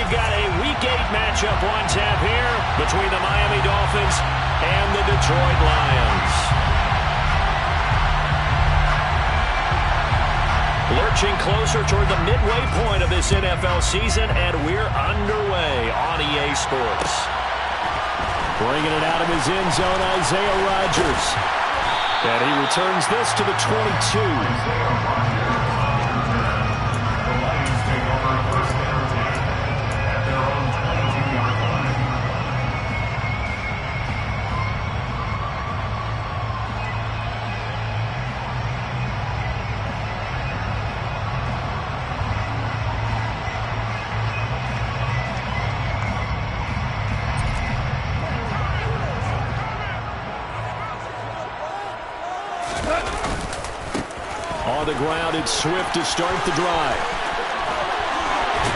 we've got a Week 8 matchup on tap here between the Miami Dolphins and the Detroit Lions. Lurching closer toward the midway point of this NFL season, and we're underway on EA Sports. Bringing it out of his end zone, Isaiah Rodgers. And he returns this to the 22. On the ground, it's Swift to start the drive.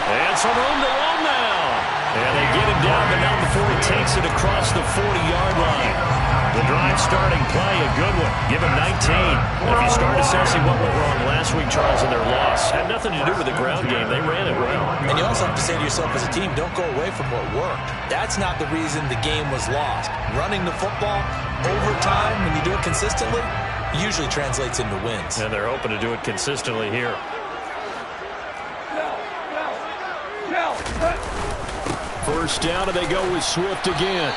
And some room to run now. And they get him down, but not before he takes it across the 40-yard line. The drive starting play, a good one. Give him 19. And if you start assessing what went wrong last week, Charles, in their loss, had nothing to do with the ground game. They ran it well. And you also have to say to yourself as a team, don't go away from what worked. That's not the reason the game was lost. Running the football over time, when you do it consistently, usually translates into wins. And they're hoping to do it consistently here. First down, and they go with Swift again.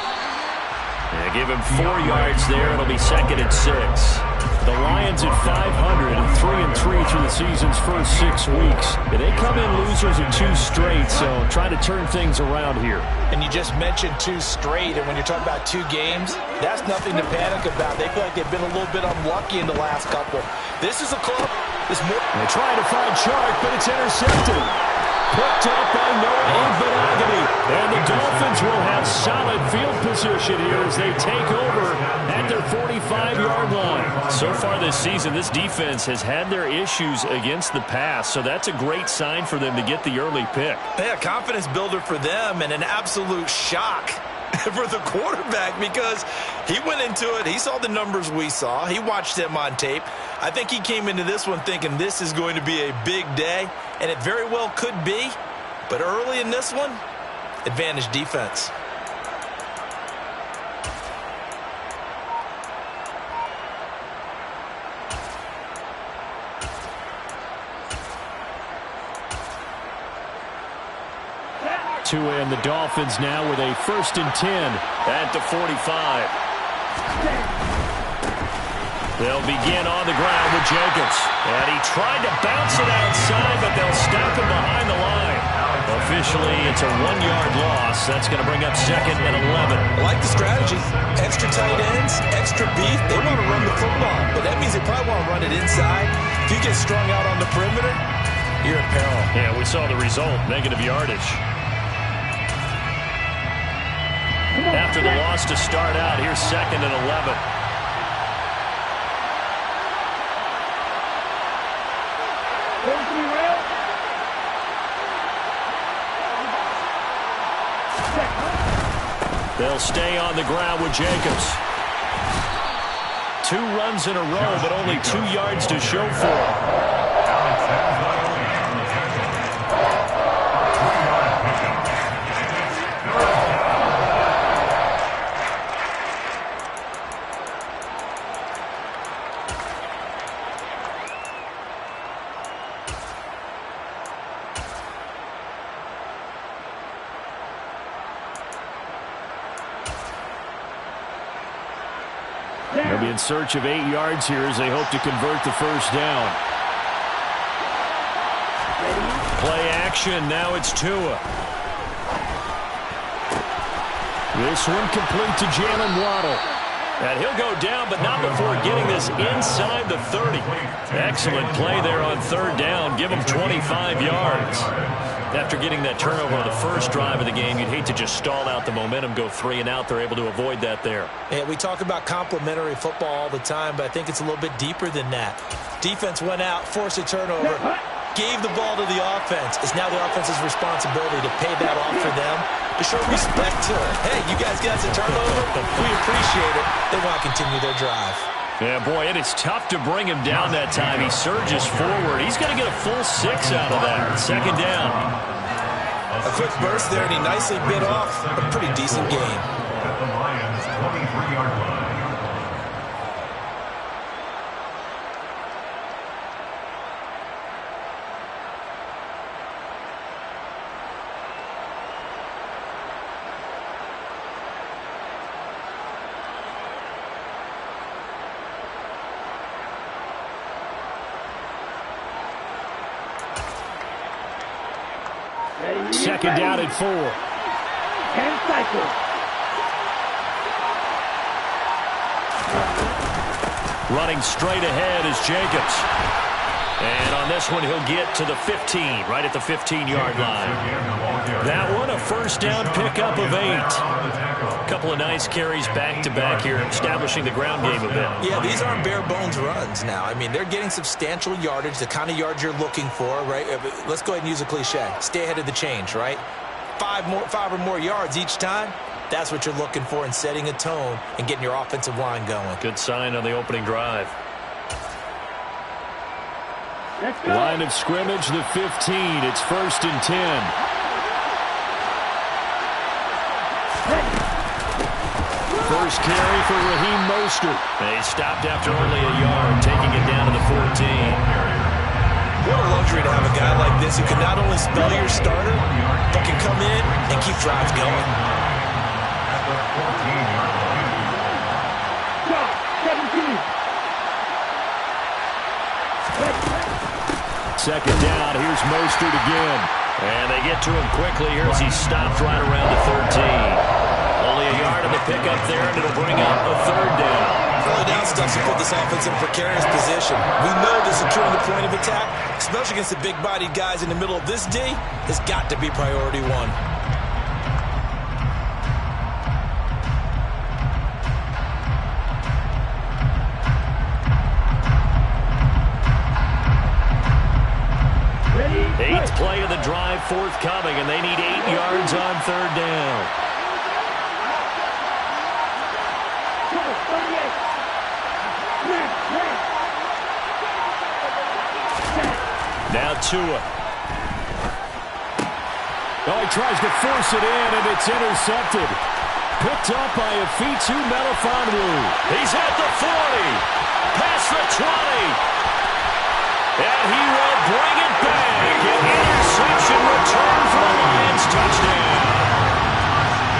And give him 4 yards there. It'll be 2nd and 6. The Lions at 500 and 3-3 through the season's first 6 weeks. And they come in losers in 2 straight, so trying to turn things around here. And you just mentioned 2 straight, and when you're talking about 2 games, that's nothing to panic about. They feel like they've been a little bit unlucky in the last couple. This is a club that's more... They try to find Chark, but it's intercepted. Picked up by Noah Benagany. And the Dolphins will have solid field position here as they take over at their 45-yard line. So far this season, this defense has had their issues against the pass, so that's a great sign for them to get the early pick. Yeah, confidence builder for them and an absolute shock for the quarterback because he went into it. He saw the numbers we saw. He watched them on tape. I think he came into this one thinking this is going to be a big day, and it very well could be. But early in this one, advantage defense. And the Dolphins now with a 1st and 10 at the 45. They'll begin on the ground with Jacobs. And he tried to bounce it outside, but they'll stop him behind the line. Officially, it's a 1-yard loss. That's going to bring up 2nd and 11. I like the strategy. Extra tight ends, extra beef. They want to run the football, but that means they probably want to run it inside. If you get strung out on the perimeter, you're in peril. Yeah, we saw the result, negative yardage. After the loss to start out, here's 2nd and 11. They'll stay on the ground with Jacobs. 2 runs in a row, but only 2 yards to show for it. They'll be in search of 8 yards here as they hope to convert the first down. Play action. Now it's Tua. This one complete to Jalen Waddle. And he'll go down, but not before getting this inside the 30. Excellent play there on 3rd down. Give him 25 yards. After getting that turnover on the first drive of the game, you'd hate to just stall out the momentum, go 3 and out. They're able to avoid that there. Yeah, we talk about complementary football all the time, but I think it's a little bit deeper than that. Defense went out, forced a turnover, gave the ball to the offense. It's now the offense's responsibility to pay that off for them, to show respect to it. Hey, you guys got a turnover. We appreciate it. They want to continue their drive. Yeah, boy, it is tough to bring him down that time. He surges forward. He's going to get a full 6 out of that. 2nd down. A quick burst there, and he nicely bit off a pretty decent gain. At the Lions' 23-yard line. Second down at 4. 10 cycles. Running straight ahead is Jacobs. And on this one, he'll get to the 15, right at the 15-yard line. That one, a first down pickup of 8. A couple of nice carries back-to-back here, establishing the ground game a bit. Yeah, these aren't bare-bones runs now. I mean, they're getting substantial yardage, the kind of yards you're looking for, right? Let's go ahead and use a cliche. Stay ahead of the change, right? 5 or more yards each time. That's what you're looking for in setting a tone and getting your offensive line going. Good sign on the opening drive. Let's go. Line of scrimmage, the 15. It's 1st and 10. First carry for Raheem Mostert. They stopped after only a yard, taking it down to the 14. What a luxury to have a guy like this who can not only spell your starter, but can come in and keep drives going. At the 14-yard line. Stop. 17. Second down, here's Mostert again. And they get to him quickly here as he stopped right around the 13. Only a yard on the pickup there, and it'll bring up a 3rd down. Early down stuff to put this offense in a precarious position. We know that securing the point of attack, especially against the big-bodied guys in the middle of this D, has got to be priority 1. Eighth play of the drive forthcoming, and they need 8 yards on 3rd down. Now Tua. Oh, he tries to force it in, and it's intercepted. Picked up by Afitu Melifonwu. He's at the 40. Past the 20. And he will bring it back. An interception return for the Lions. Touchdown.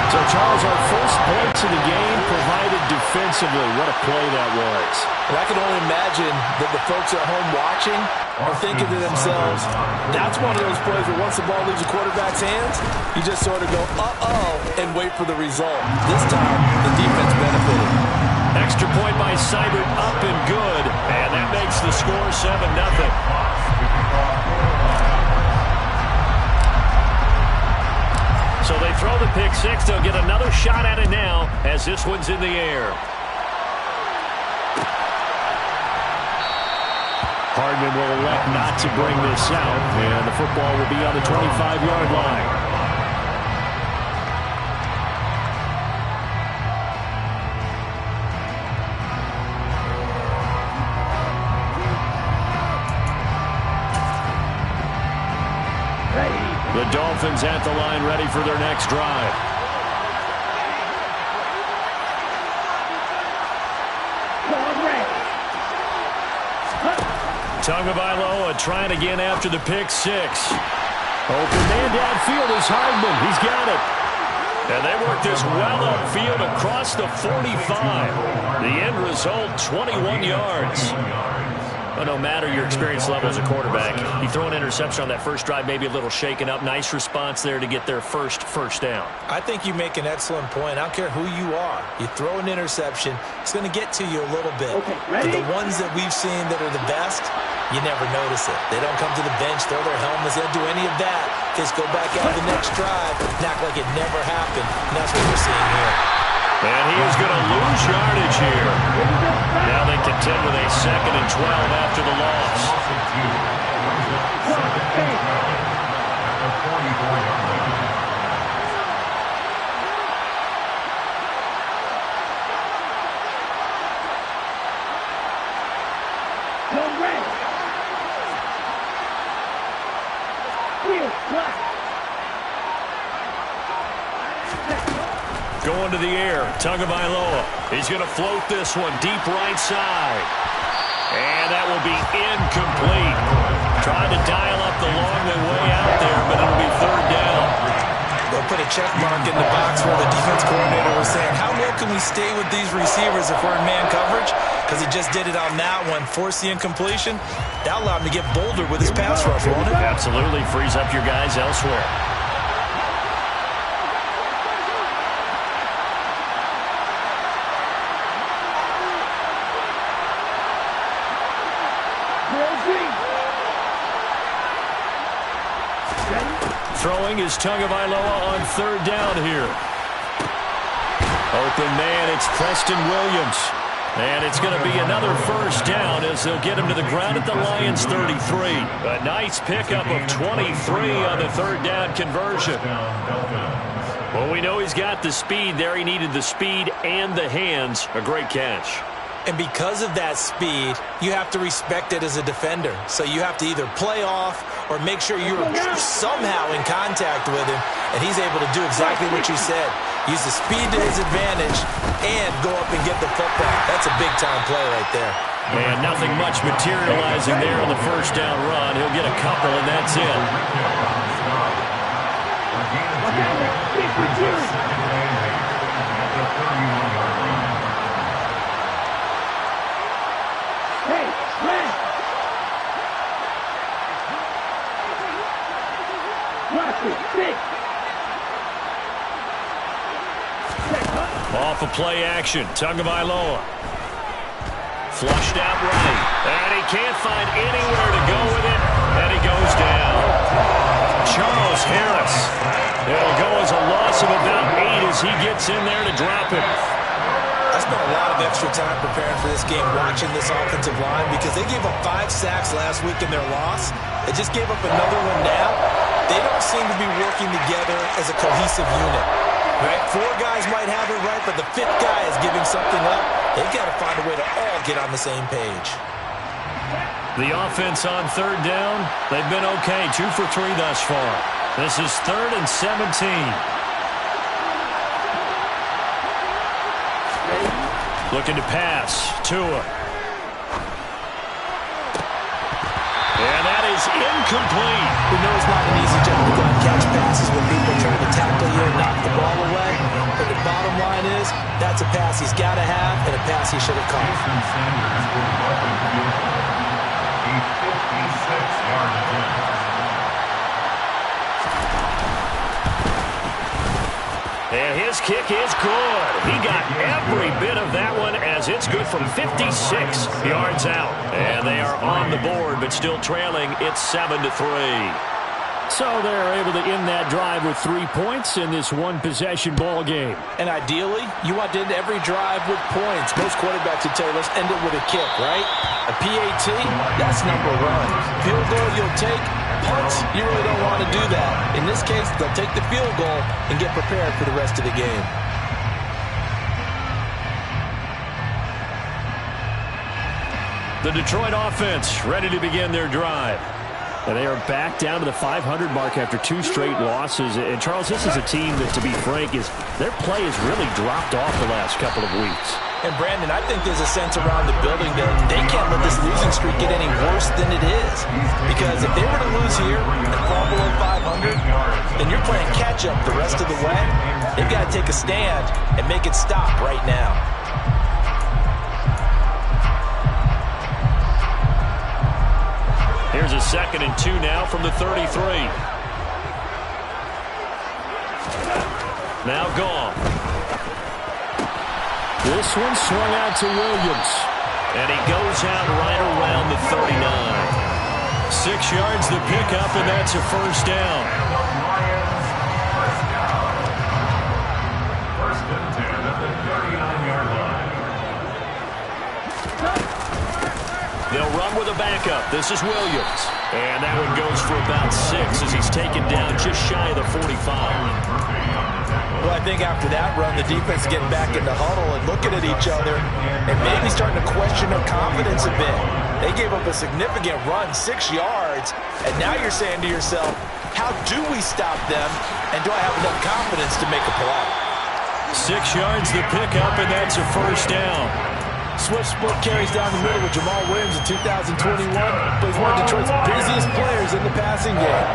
So, Charles, our first points of the game provided defensively. What a play that was. And I can only imagine that the folks at home watching are thinking to themselves, that's one of those plays where once the ball leaves the quarterback's hands, you just sort of go, uh-oh, and wait for the result. This time, the defense benefited. Extra point by Seibert, up and good. And that makes the score 7-0. So they throw the pick six. They'll get another shot at it now as this one's in the air. Hardman will elect not to bring this out, and the football will be on the 25-yard line. The Dolphins at the line, ready for their next drive. Tagovailoa trying again after the pick six. Open man downfield is Hardman. He's got it. And they work this well upfield across the 45. The end result, 21 yards. Well, no matter your experience level as a quarterback, you throw an interception on that first drive, maybe a little shaken up. Nice response there to get their first down. I think you make an excellent point. I don't care who you are. You throw an interception, it's going to get to you a little bit. Okay, but ready? the ones that we've seen that are the best, you never notice it. They don't come to the bench, throw their helmets, they don't do any of that. Just go back out the next drive and act like it never happened. And that's what we're seeing here. And he is going to lose yardage here. Now they contend with a 2nd and 12 after the loss. Going to the air. Tagovailoa. He's going to float this one deep right side. And that will be incomplete. Trying to dial up the long way out there, but it'll be third down. They'll put a check mark in the box where the defense coordinator was saying, how low can we stay with these receivers if we're in man coverage? Because he just did it on that one, forced the incompletion. That allowed him to get bolder with his pass rush, won't it? Absolutely frees up your guys elsewhere. Throwing is Tagovailoa on third down here. Open man, it's Preston Williams. And it's going to be another first down as they'll get him to the ground at the Lions' 33. A nice pickup of 23 on the third down conversion. Well, we know he's got the speed there. He needed the speed and the hands. A great catch. And because of that speed, you have to respect it as a defender. So you have to either play off or make sure you're somehow in contact with him. And he's able to do exactly what you said. Use the speed to his advantage and go up and get the football. That's a big-time play right there. And nothing much materializing there on the first down run. He'll get a couple, and that's it. Off of play action, Tagovailoa. Flushed out right. And he can't find anywhere to go with it. And he goes down. Charles Harris. It'll go as a loss of about 8 as he gets in there to drop it. I spent a lot of extra time preparing for this game, watching this offensive line, because they gave up 5 sacks last week in their loss. They just gave up another one now. They don't seem to be working together as a cohesive unit. Right? 4 guys might have it right, but the 5th guy is giving something up. They've got to find a way to all get on the same page. The offense on third down, they've been okay. 2 for 3 thus far. This is 3rd and 17. Looking to pass. Tua. And that is incomplete. We know it's not an easy job to go and catch passes when people are trying to tackle you and knock the ball away. But the bottom line is, that's a pass he's got to have and a pass he should have caught. And his kick is good. He got every bit of that one as it's good from 56 yards out. And they are on the board, but still trailing. It's 7-3. So they're able to end that drive with 3 points in this one-possession ball game. And ideally, you want to end every drive with points. Most quarterbacks would tell you, let's end it with a kick, right? A PAT, that's number 1. Field goal you'll take. Punts, you really don't want to do that. In this case, they'll take the field goal and get prepared for the rest of the game. The Detroit offense ready to begin their drive. And they are back down to the 500 mark after 2 straight losses. And, Charles, this is a team that, to be frank, their play has really dropped off the last couple of weeks. And, Brandon, I think there's a sense around the building that they can't let this losing streak get any worse than it is. Because if they were to lose here and fall below 500, then you're playing catch-up the rest of the way. They've got to take a stand and make it stop right now. Here's a 2nd and 2 now from the 33. Now gone. This one swung out to Williams. And he goes out right around the 39. 6 yards the pickup, and that's a first down. First and 10 at the 39-yard line. They'll run with a backup. This is Williams. And that one goes for about 6 as he's taken down just shy of the 45. Well, I think after that run, the defense is getting back in the huddle and looking at each other and maybe starting to question their confidence a bit. They gave up a significant run, 6 yards, and now you're saying to yourself, how do we stop them, and do I have enough confidence to make a play? 6 yards the pickup, and that's a first down. Swift split carries down the middle with Jamal Williams in 2021, but he's one of Detroit's busiest players in the passing game.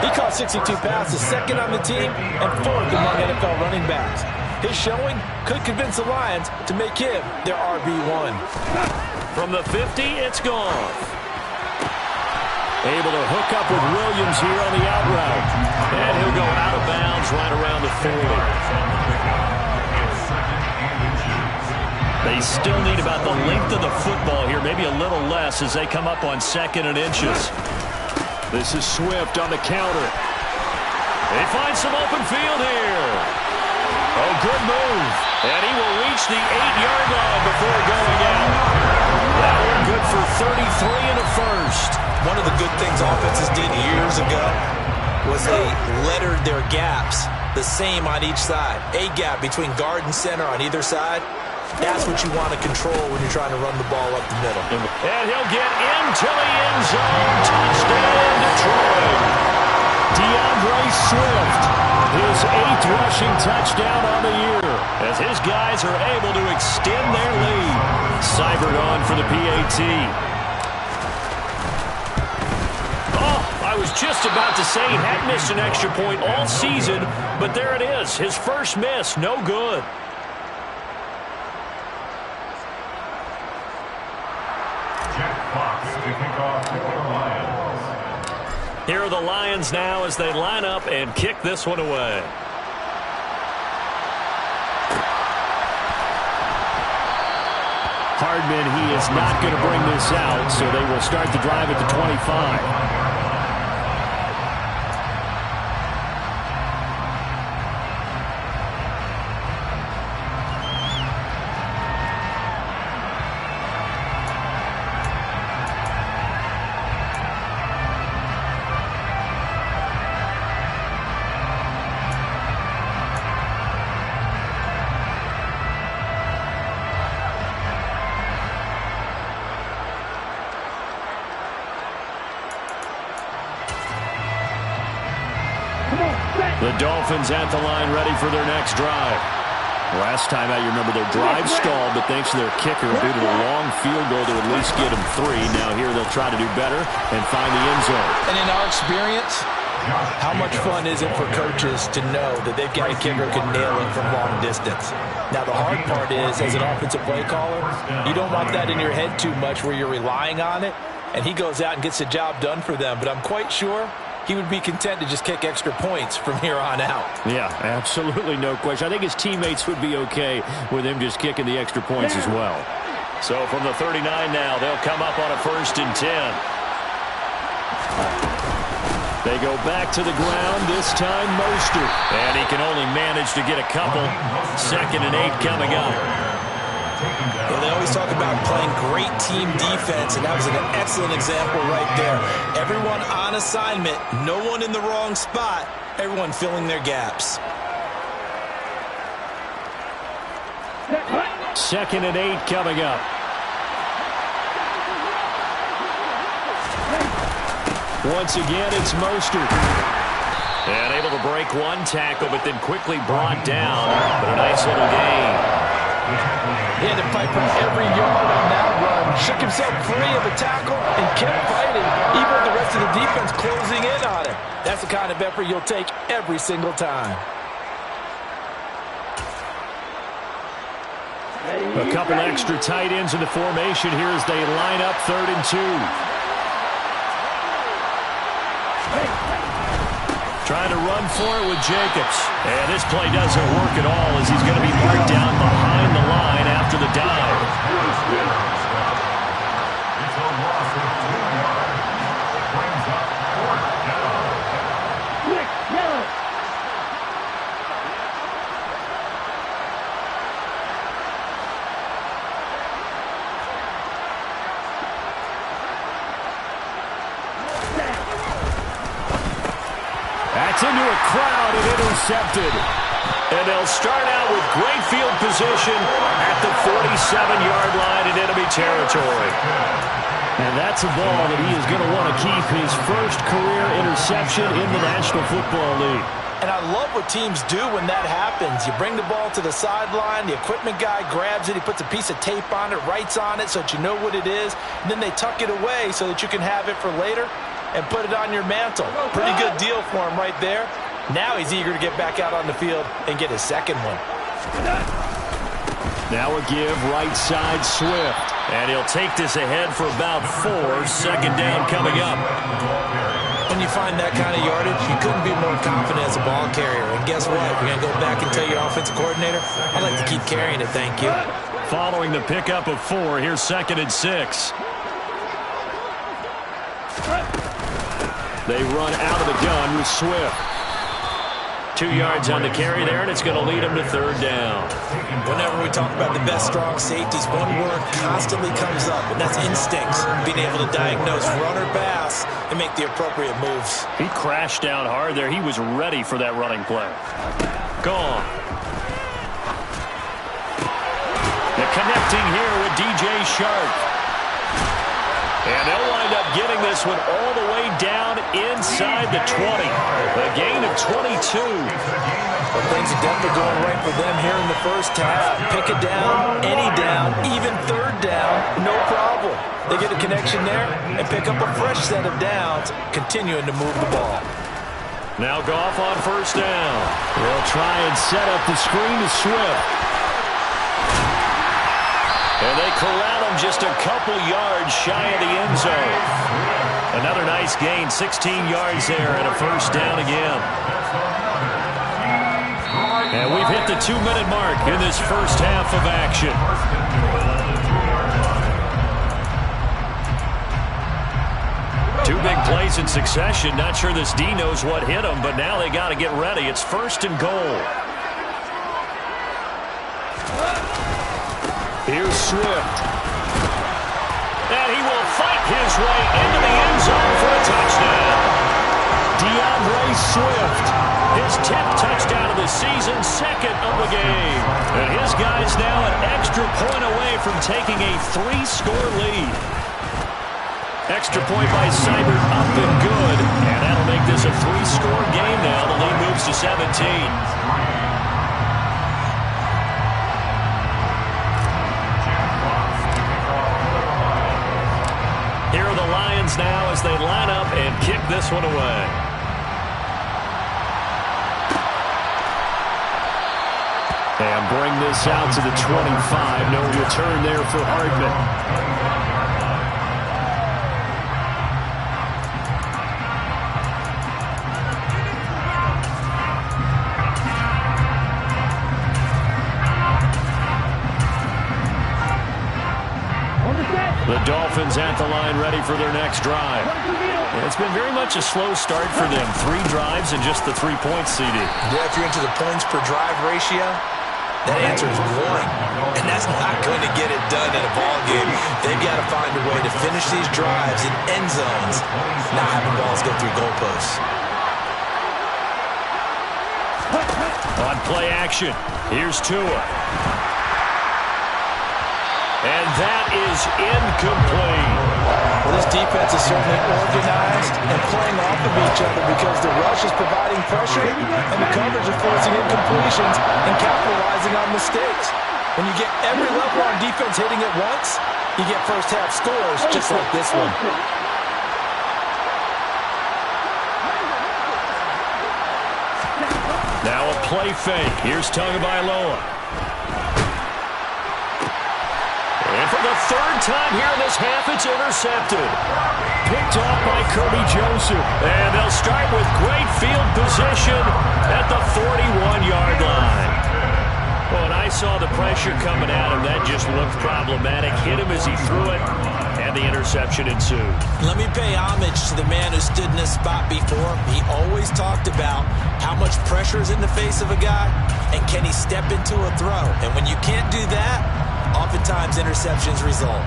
He caught 62 passes, second on the team, and fourth among NFL running backs. His showing could convince the Lions to make him their RB1. From the 50, it's gone. Able to hook up with Williams here on the out route. And he'll go out of bounds right around the 40. They still need about the length of the football here, maybe a little less as they come up on 2nd and inches. This is Swift on the counter. They find some open field here. Oh, good move. And he will reach the 8-yard line before going out. That one good for 33 and a first. One of the good things offenses did years ago was they lettered their gaps the same on each side. A gap between guard and center on either side. That's what you want to control when you're trying to run the ball up the middle. And he'll get into the end zone. Touchdown, Detroit. DeAndre Swift, his 8th rushing touchdown on the year, as his guys are able to extend their lead. Seibert on for the PAT. I was just about to say he had missed an extra point all season, but there it is. His first miss, no good. Here are the Lions now as they line up and kick this one away. Hardman, he is not going to bring this out, so they will start the drive at the 25. The Dolphins at the line ready for their next drive. Last time out, you remember their drive stalled, but thanks to their kicker, due to the long field goal to at least get them 3. Now here they'll try to do better and find the end zone. And in our experience, how much fun is it for coaches to know that they've got a kicker who can nail it from long distance? Now the hard part is, as an offensive play caller, you don't want that in your head too much where you're relying on it, and he goes out and gets the job done for them. But I'm quite sure he would be content to just kick extra points from here on out. Yeah, absolutely no question. I think his teammates would be okay with him just kicking the extra points as well. So from the 39 now, they'll come up on a 1st and 10. They go back to the ground, this time Mostert. And he can only manage to get a couple. 2nd and 8 coming up. Well, they always talk about playing great team defense, and that was an excellent example right there. Everyone on assignment, no one in the wrong spot, everyone filling their gaps. 2nd and 8 coming up. Once again, it's Mostert. And able to break one tackle, but then quickly brought down. But a nice little gain. He had to fight for every yard on that run. Shook himself free of a tackle and kept fighting, even with the rest of the defense closing in on him. That's the kind of effort you'll take every single time. A couple extra tight ends in the formation here as they line up 3rd and 2. Trying to run for it with Jacobs. And this play doesn't work at all as he's going to be marked down behind the line after the dive. It's a loss of 2 yards. Brings up 4th down. Quick, yellow. That's into a crowd and intercepted. And they'll start out with great field position at the 47-yard line in enemy territory. And that's a ball that he is going to want to keep his first career interception in the National Football League. And I love what teams do when that happens. You bring the ball to the sideline, the equipment guy grabs it, he puts a piece of tape on it, writes on it so that you know what it is, and then they tuck it away so that you can have it for later and put it on your mantle. Pretty good deal for him right there. Now he's eager to get back out on the field and get his second one. Now a give right side Swift. And he'll take this ahead for about 4. Second down coming up. When you find that kind of yardage, you couldn't be more confident as a ball carrier. And guess what? You're going to go back and tell your offensive coordinator, I'd like to keep carrying it, thank you. Following the pickup of 4, here's 2nd and 6. They run out of the gun with Swift. 2 yards on the carry there, and it's going to lead them to 3rd down. Whenever we talk about the best strong safeties, one word constantly comes up, and that's instincts. Being able to diagnose run or pass and make the appropriate moves. He crashed down hard there. He was ready for that running play. Gone. The connecting here with DJ Shark. And they'll wind up getting this one all the way down inside the 20. A gain of 22. Well, things are definitely going right for them here in the first half. Pick it down, any down, even 3rd down, no problem. They get a connection there and pick up a fresh set of downs, continuing to move the ball. Now Goff on 1st down. They'll try and set up the screen to Swift. And they corral him just a couple yards shy of the end zone. Another nice gain, 16 yards there, and a 1st down again. And we've hit the 2-minute mark in this first half of action. Two big plays in succession. Not sure this D knows what hit him, but now they got to get ready. It's 1st and goal. Here's Swift. And he will fight his way into the end zone for a touchdown. DeAndre Swift, his 10th touchdown of the season, 2nd of the game. And his guy's now an extra point away from taking a 3-score lead. Extra point by Seibert up and good. And that'll make this a 3-score game now. The lead moves to 17. Here are the Lions now as they line up and kick this one away. And bring this out to the 25. No return there for Hardman. The Dolphins at the line ready for their next drive. And it's been very much a slow start for them. 3 drives and just the 3 points, CD. Yeah, if you're into the points per drive ratio, that answer is 1. And that's not going to get it done in a ball game. They've got to find a way to finish these drives in end zones, not having balls go through goalposts. On play action, here's Tua. And that is incomplete. Well, this defense is certainly organized and playing off of each other because the rush is providing pressure and the coverage is forcing incompletions and capitalizing on mistakes. When you get every level on defense hitting at once, you get first half scores just like this one. Now a play fake. Here's Tagovailoa. And for the 3rd time here in this half, it's intercepted. Picked off by Kirby Joseph. And they'll start with great field position at the 41-yard line. Well, when I saw the pressure coming at him, that just looked problematic. Hit him as he threw it, and the interception ensued. Let me pay homage to the man who stood in this spot before. He always talked about how much pressure is in the face of a guy, and can he step into a throw. And when you can't do that, oftentimes interceptions result.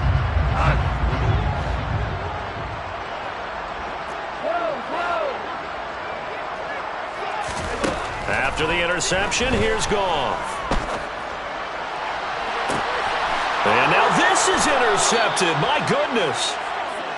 After the interception, here's Goff. And now this is intercepted. My goodness.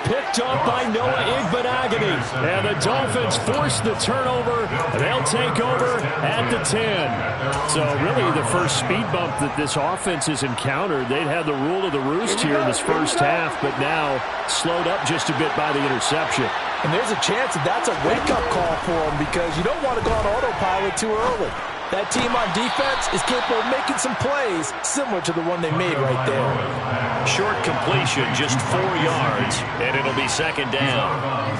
picked off by Noah Igbenogany. And the Dolphins force the turnover. They'll take over at the 10. So really the first speed bump that this offense has encountered. They'd had the rule of the roost here in this first half, but now slowed up just a bit by the interception. And there's a chance that that's a wake-up call for them because you don't want to go on autopilot too early. That team on defense is capable of making some plays similar to the one they made right there. Short completion, just 4 yards, and it'll be second down.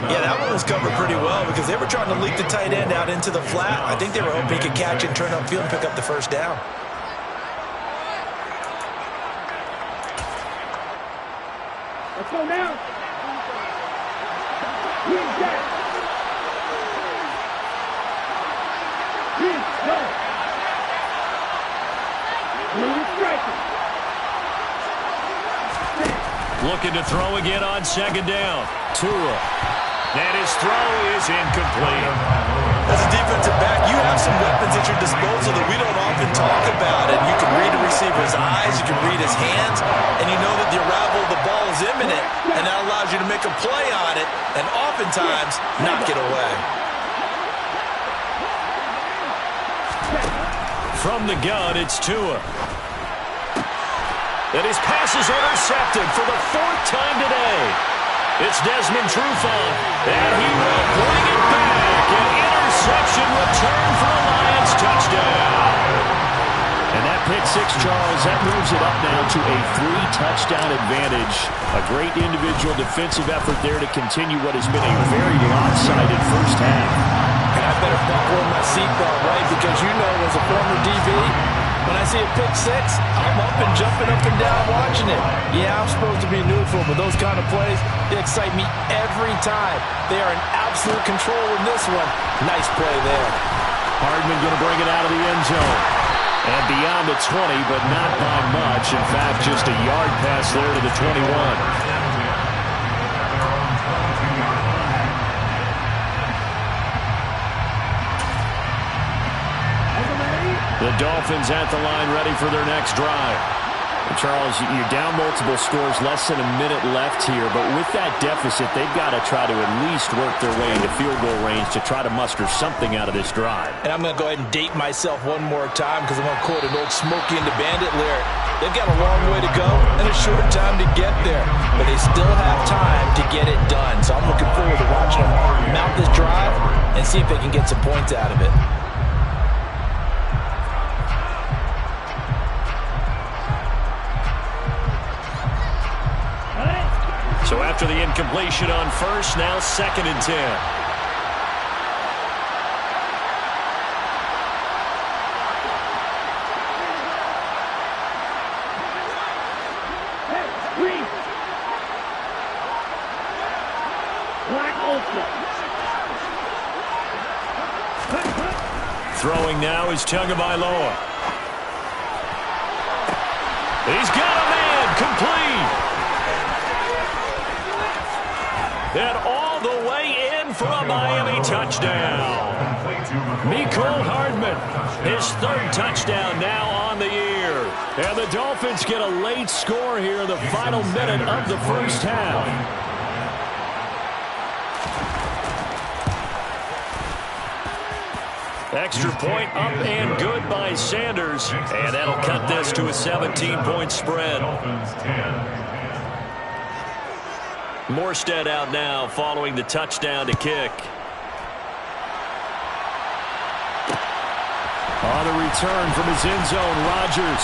Yeah, that one was covered pretty well because they were trying to leak the tight end out into the flat. I think they were hoping he could catch it, turn upfield, and pick up the first down. Let's go now. Green back. Green, go. Blue striker. Looking to throw again on second down. Tua. And his throw is incomplete. As a defensive back, you have some weapons at your disposal that we don't often talk about. And you can read a receiver's eyes, you can read his hands, and you know that the arrival of the ball is imminent, and that allows you to make a play on it, and oftentimes knock it away. From the gun, it's Tua. And his pass is intercepted for the 4th time today. It's Desmond Trufant, and he will bring it back. An interception return for a Lions touchdown. And that pick six, Charles, that moves it up now to a 3-touchdown advantage. A great individual defensive effort there to continue what has been a very lopsided first half. And I better buckle in my seatbelt, right? Because you know, as a former DB, when I see a pick six, I'm up and jumping up and down watching it. Yeah, I'm supposed to be neutral, but those kind of plays, they excite me every time. They are in absolute control in this one. Nice play there. Hardman going to bring it out of the end zone. And beyond the 20, but not by much. In fact, just a yard pass there to the 21. The Dolphins at the line ready for their next drive. And Charles, you're down multiple scores, less than a minute left here, but with that deficit, they've got to try to at least work their way into field goal range to try to muster something out of this drive. And I'm going to go ahead and date myself one more time because I'm going to quote an old Smokey and the Bandit lyric. They've got a long way to go and a short time to get there, but they still have time to get it done. So I'm looking forward to watching them mount this drive and see if they can get some points out of it. So after the incompletion on first, now 2nd and 10. Hey, green. Black ultra. Throwing now is Tagovailoa. He's got a man, complete. And all the way in for a Miami touchdown. Mecole Hardman, his 3rd touchdown now on the year. And the Dolphins get a late score here in the final minute of the first half. Extra point up and good by Sanders. And that'll cut this to a 17-point spread. Morstead out now following the touchdown to kick. On the return from his end zone, Rodgers.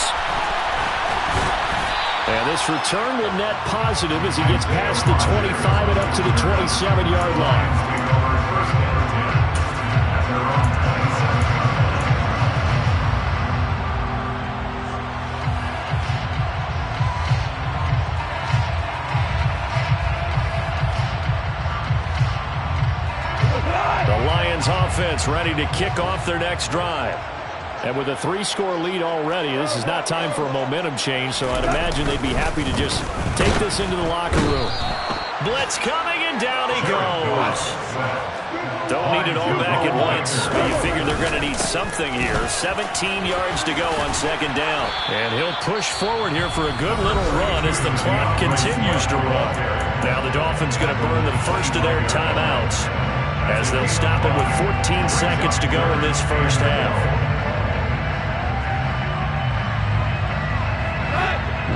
And this return will net positive as he gets past the 25 and up to the 27-yard line. Offense ready to kick off their next drive. And with a 3-score lead already, this is not time for a momentum change, so I'd imagine they'd be happy to just take this into the locker room. Blitz coming, and down he goes. Don't need it all back at once, but you figure they're going to need something here. 17 yards to go on second down. And he'll push forward here for a good little run as the clock continues to run. Now the Dolphins going to burn the first of their timeouts as they'll stop it with 14 seconds to go in this first half.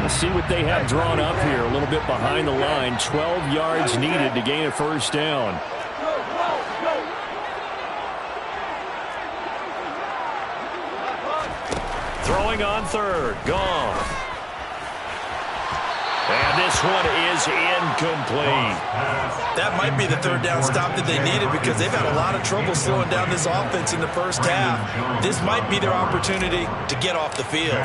Let's see what they have drawn up here. A little bit behind the line. 12 yards needed to gain a first down. Throwing on third. Gone. And this one is incomplete. That might be the third down stop that they needed because they've had a lot of trouble slowing down this offense in the first half. This might be their opportunity to get off the field.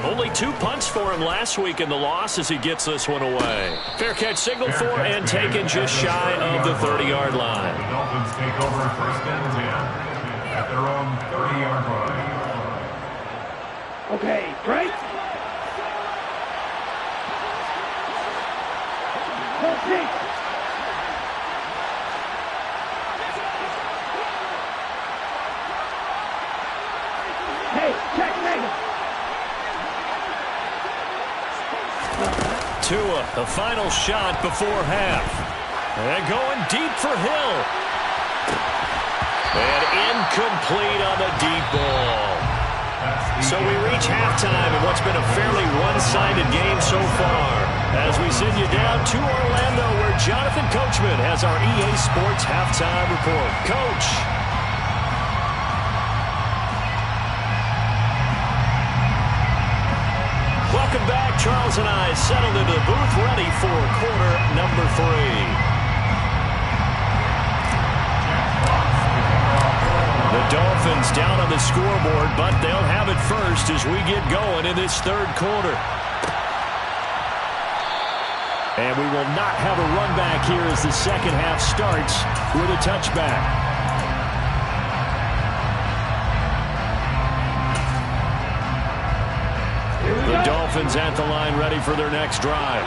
Only 2 punts for him last week in the loss as he gets this one away. Fair catch signaled for and taken just shy of the 30-yard line. The Dolphins take over first and 10 at their own 30-yard line. Okay, break. Complete. Hey, check Megan. Tua, the final shot before half. And going deep for Hill. And incomplete on the deep ball. So we reach halftime in what's been a fairly one-sided game so far. As we send you down to Orlando, where Jonathan Coachman has our EA Sports halftime report. Coach. Welcome back. Charles and I settled into the booth, ready for quarter number 3. The Dolphins down on the scoreboard, but they'll have it first as we get going in this third quarter. And we will not have a run back here as the second half starts with a touchback. The Dolphins at the line ready for their next drive.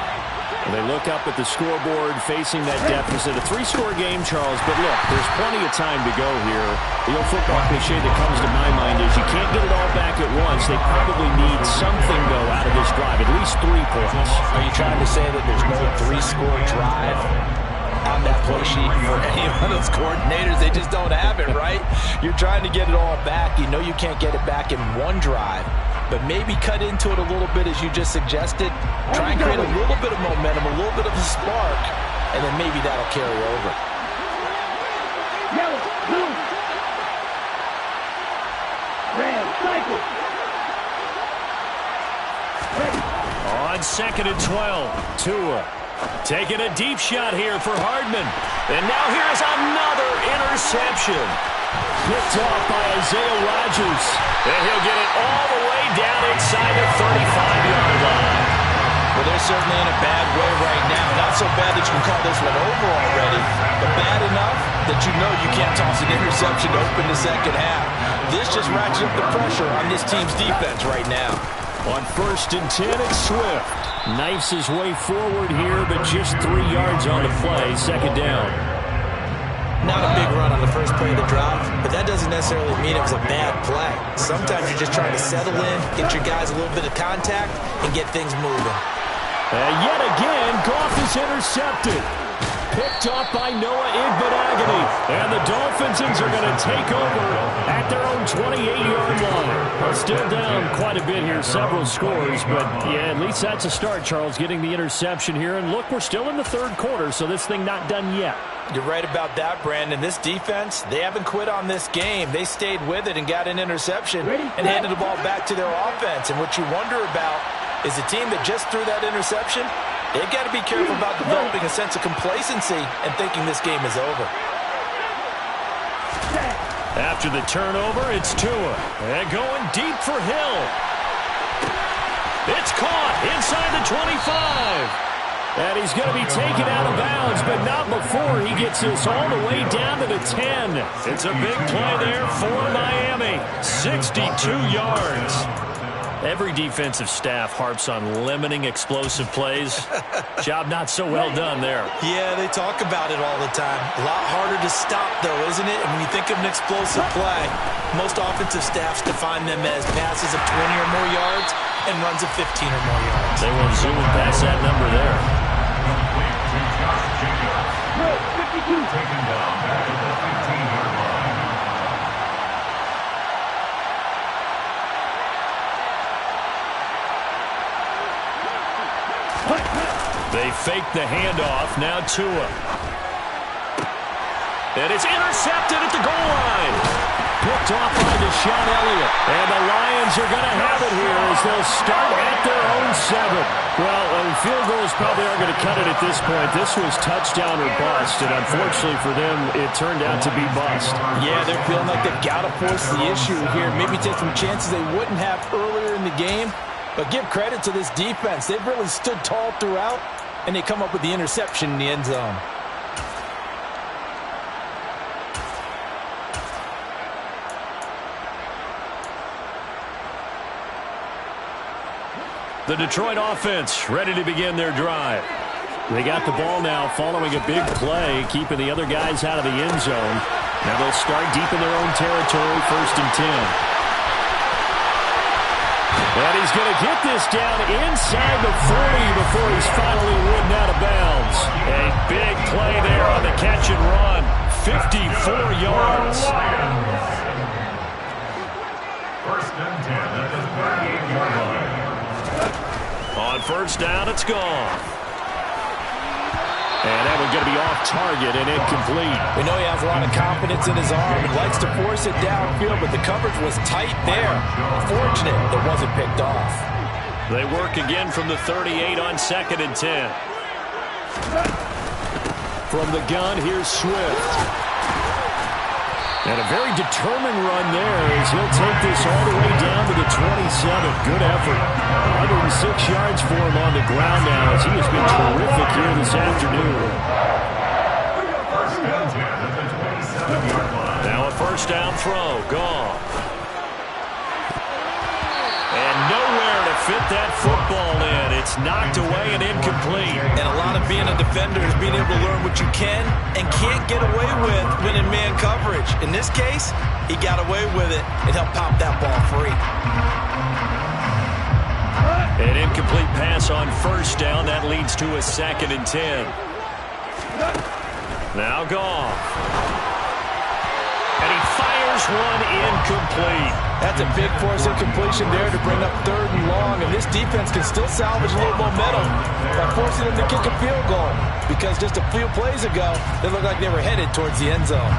And they look up at the scoreboard facing that deficit. A 3-score game, Charles, but look, there's plenty of time to go here. The old football cliche that comes to my mind is you can't get it all back at once. They probably need something, though, out of this drive, at least 3 points. Are you trying to say that there's no 3-score drive on that play sheet for any one of those coordinators? They just don't have it, right? You're trying to get it all back. You know you can't get it back in one drive. But maybe cut into it a little bit as you just suggested. Try and create a little bit of momentum, a little bit of a spark, and then maybe that'll carry over. Yellow, blue. Red, cycle. On second and 12, Tua taking a deep shot here for Hardman. And now here's another interception. Picked off by Isaiah Rodgers. And he'll get it all the way down inside the 35-yard line. Well, they're certainly in a bad way right now. Not so bad that you can call this one over already, but bad enough that you know you can't toss an interception to open the second half. This just ratchets up the pressure on this team's defense right now. On first and 10, it's Swift. Knifes his way forward here, but just 3 yards on the play. Second down. Not a big run on the first play of the drive, but that doesn't necessarily mean it was a bad play. Sometimes you're just trying to settle in, get your guys a little bit of contact, and get things moving. Yet again, Goff is intercepted. Picked off by Noah Igbenogany. And the Dolphins are going to take over at their own 28-yard line. Well, still down quite a bit here, several scores. But, yeah, at least that's a start, Charles, getting the interception here. And, look, we're still in the third quarter, so this thing not done yet. You're right about that, Brandon. This defense, they haven't quit on this game. They stayed with it and got an interception and handed the ball back to their offense. And what you wonder about is the team that just threw that interception, they've got to be careful about developing a sense of complacency and thinking this game is over. After the turnover, it's Tua. And going deep for Hill. It's caught inside the 25. And he's going to be taken out of bounds, but not before he gets this all the way down to the 10. It's a big play there for Miami. 62 yards. Every defensive staff harps on limiting explosive plays. Job not so well done there. Yeah, they talk about it all the time. A lot harder to stop, though, isn't it? And when you think of an explosive play, most offensive staffs define them as passes of 20 or more yards and runs of 15 or more yards. They won't zoom past that number there. Complete to Josh Jacobs. Good, 52. Taken down back at the 15-yard line. They fake the handoff. Now Tua. And it's intercepted at the goal line. Picked off by Deshaun Elliott. And the Lions are going to have it here as they'll start at their own 7. Well, field goals probably aren't going to cut it at this point. This was touchdown or bust, and unfortunately for them, it turned out to be bust. Yeah, they're feeling like they've got to force the issue here. Maybe take some chances they wouldn't have earlier in the game. But give credit to this defense. They've really stood tall throughout, and they come up with the interception in the end zone. The Detroit offense ready to begin their drive. They got the ball now following a big play, keeping the other guys out of the end zone. Now they'll start deep in their own territory, 1st and 10. And he's going to get this down inside the 40 before he's finally ridden out of bounds. A big play there on the catch and run. 54 yards. First and 10 at the 38-yard line. On first down, it's gone. And that one's going to be off target and incomplete. We know he has a lot of confidence in his arm and likes to force it downfield, but the coverage was tight there. Fortunate it wasn't picked off. They work again from the 38 on 2nd and 10. From the gun, here's Swift. And a very determined run there as he'll take this all the way down to the 27. Good effort. 106 yards for him on the ground now as he has been terrific here this afternoon. First and 10 at the 27-yard line. Now a first down throw. Gone. And nowhere to fit that football in. It's knocked away and incomplete. And a lot of being a defender is being able to learn what you can and can't get away with when in man coverage. In this case, he got away with it and helped pop that ball free. An incomplete pass on first down. That leads to a 2nd and 10. Now Goff. And he fires one incomplete. That's a big force incompletion there to bring up 3rd and long, and this defense can still salvage a little momentum by forcing them to kick a field goal because just a few plays ago, they looked like they were headed towards the end zone.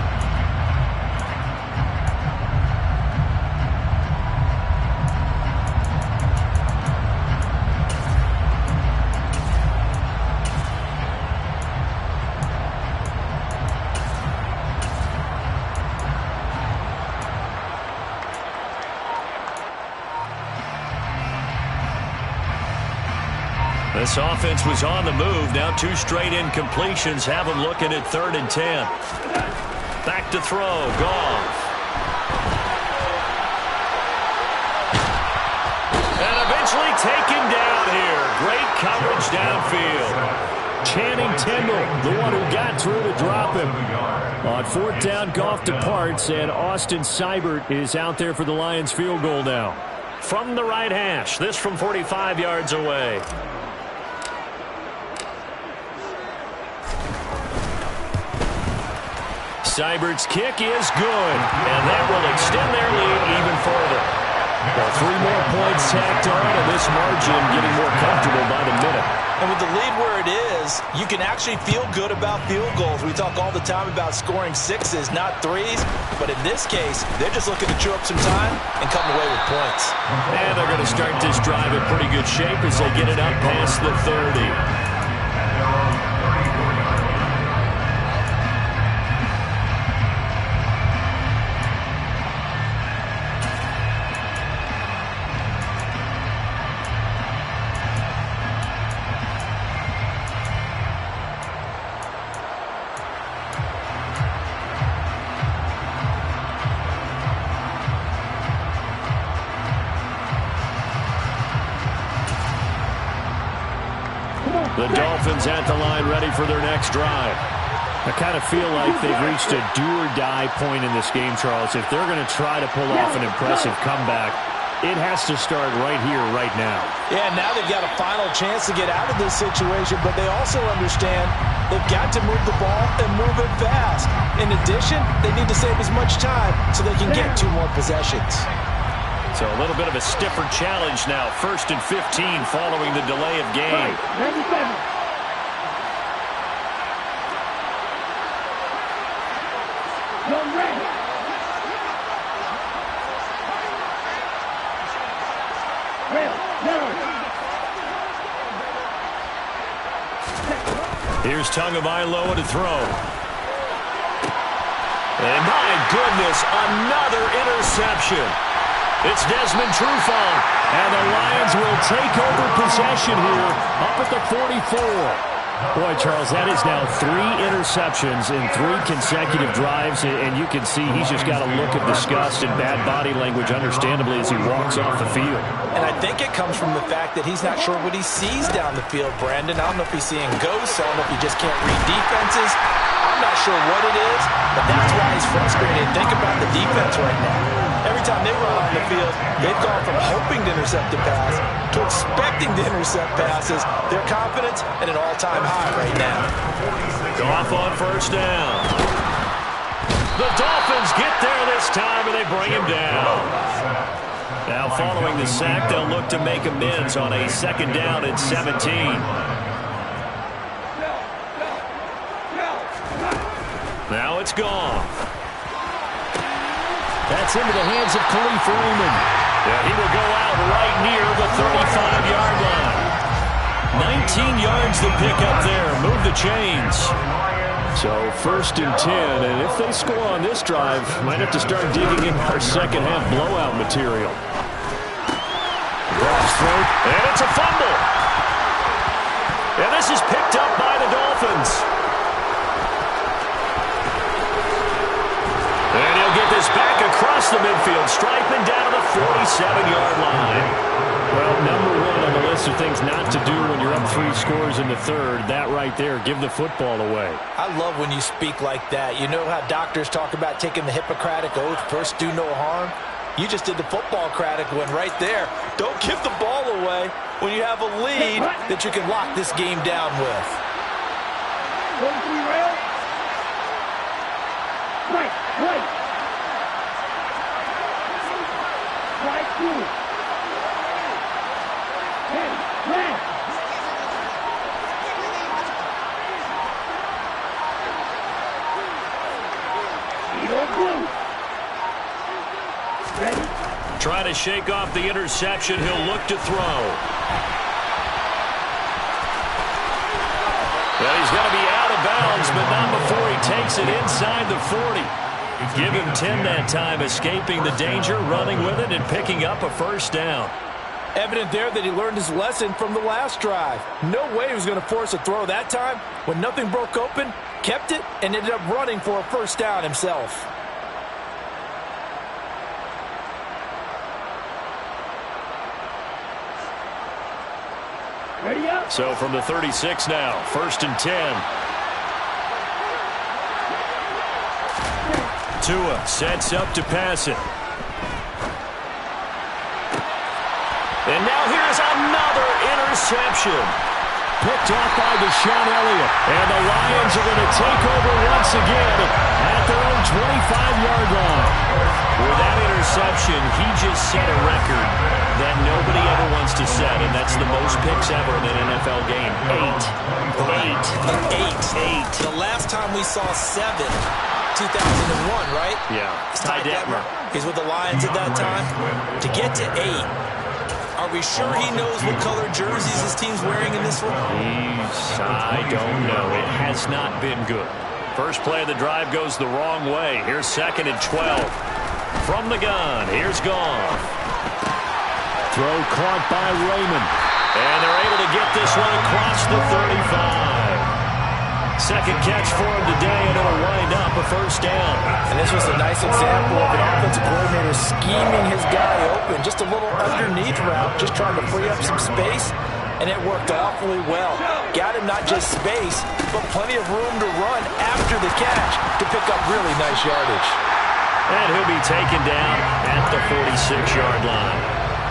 This offense was on the move. Now 2 straight incompletions have them looking at 3rd and 10. Back to throw. Goff. And eventually taken down here. Great coverage downfield. Channing Tindall, the one who got through to drop him. On 4th down, Goff departs, and Austin Seibert is out there for the Lions field goal now. From the right hash, this from 45 yards away. Seibert's kick is good, and that will extend their lead even further. Well, 3 more points tacked on, and this margin getting more comfortable by the minute. And with the lead where it is, you can actually feel good about field goals. We talk all the time about scoring 6s, not 3s. But in this case, they're just looking to chew up some time and come away with points. And they're going to start this drive in pretty good shape as they get it up past the 30. The Dolphins at the line, ready for their next drive. I kind of feel like they've reached a do-or-die point in this game, Charles. If they're going to try to pull off an impressive comeback, it has to start right here, right now. Yeah, now they've got a final chance to get out of this situation, but they also understand they've got to move the ball and move it fast. In addition, they need to save as much time so they can get 2 more possessions. So a little bit of a stiffer challenge now. 1st and 15 following the delay of game. Here's Tagovailoa to throw. And my goodness, another interception. It's Desmond Trufant, and the Lions will take over possession here up at the 44. Boy, Charles, that is now 3 interceptions in 3 consecutive drives, and you can see he's just got a look of disgust and bad body language, understandably, as he walks off the field. And I think it comes from the fact that he's not sure what he sees down the field, Brandon. I don't know if he's seeing ghosts. I don't know if he just can't read defenses. I'm not sure what it is, but that's why he's frustrated. Think about the defense right now. Every time they run on the field, they've gone from hoping to intercept a pass to expecting to intercept passes. Their confidence at an all-time high right now. Goff on 1st down. The Dolphins get there this time, and they bring him down. Now, following the sack, they'll look to make amends on a 2nd down and 17. Now it's gone. That's into the hands of Khalif Raymond. Yeah, he will go out right near the 35-yard line. 19 yards to pick up there. Move the chains. So 1st and 10, and if they score on this drive, might have to start digging in our second-half blowout material. Cross throat, and it's a fumble. And this is picked up by the Dolphins. And he'll get this back across the midfield, striping down to the 47-yard line. Well, number 1 on the list of things not to do when you're up 3 scores in the 3rd. That right there, give the football away. I love when you speak like that. You know how doctors talk about taking the Hippocratic Oath, first do no harm? You just did the football-cratic one right there. Don't give the ball away when you have a lead that you can lock this game down with. Try to shake off the interception. He'll look to throw. Well, he's going to be out of bounds, but not before he takes it inside the 40. Give him 10 that time, escaping the danger, running with it, and picking up a 1st down. Evident there that he learned his lesson from the last drive. No way he was going to force a throw that time. When nothing broke open, kept it, and ended up running for a 1st down himself. So from the 36 now, 1st and 10. Tua sets up to pass it. And now here's another interception. Picked off by Deshaun Elliott. And the Lions are going to take over once again at their own 25-yard line. With that interception, he just set a record that nobody ever wants to set, and that's the most picks ever in an NFL game. 8. The last time we saw 7, 2001, right? Yeah. Ty Detmer. He's with the Lions at that time. To get to 8, are we sure he knows what color jerseys his team's wearing in this one? I don't know. It has not been good. First play of the drive goes the wrong way. Here's 2nd and 12. From the gun, here's Goff. Throw caught by Raymond. And they're able to get this one across the 35. Second catch for him today, and it'll wind up a 1st down. And this was a nice example of an offensive coordinator scheming his guy open. Just a little underneath route, just trying to free up some space. and it worked awfully well. Got him not just space, but plenty of room to run after the catch to pick up really nice yardage. And he'll be taken down at the 46-yard line.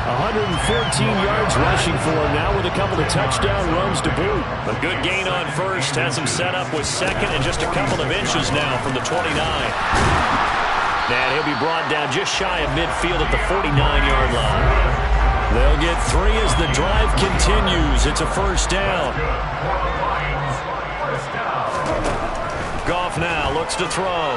114 yards rushing for him now with a couple of touchdown runs to boot. A good gain on first has him set up with second and just a couple of inches now from the 29. And he'll be brought down just shy of midfield at the 49-yard line. They'll get 3 as the drive continues. It's a first down. Goff now looks to throw.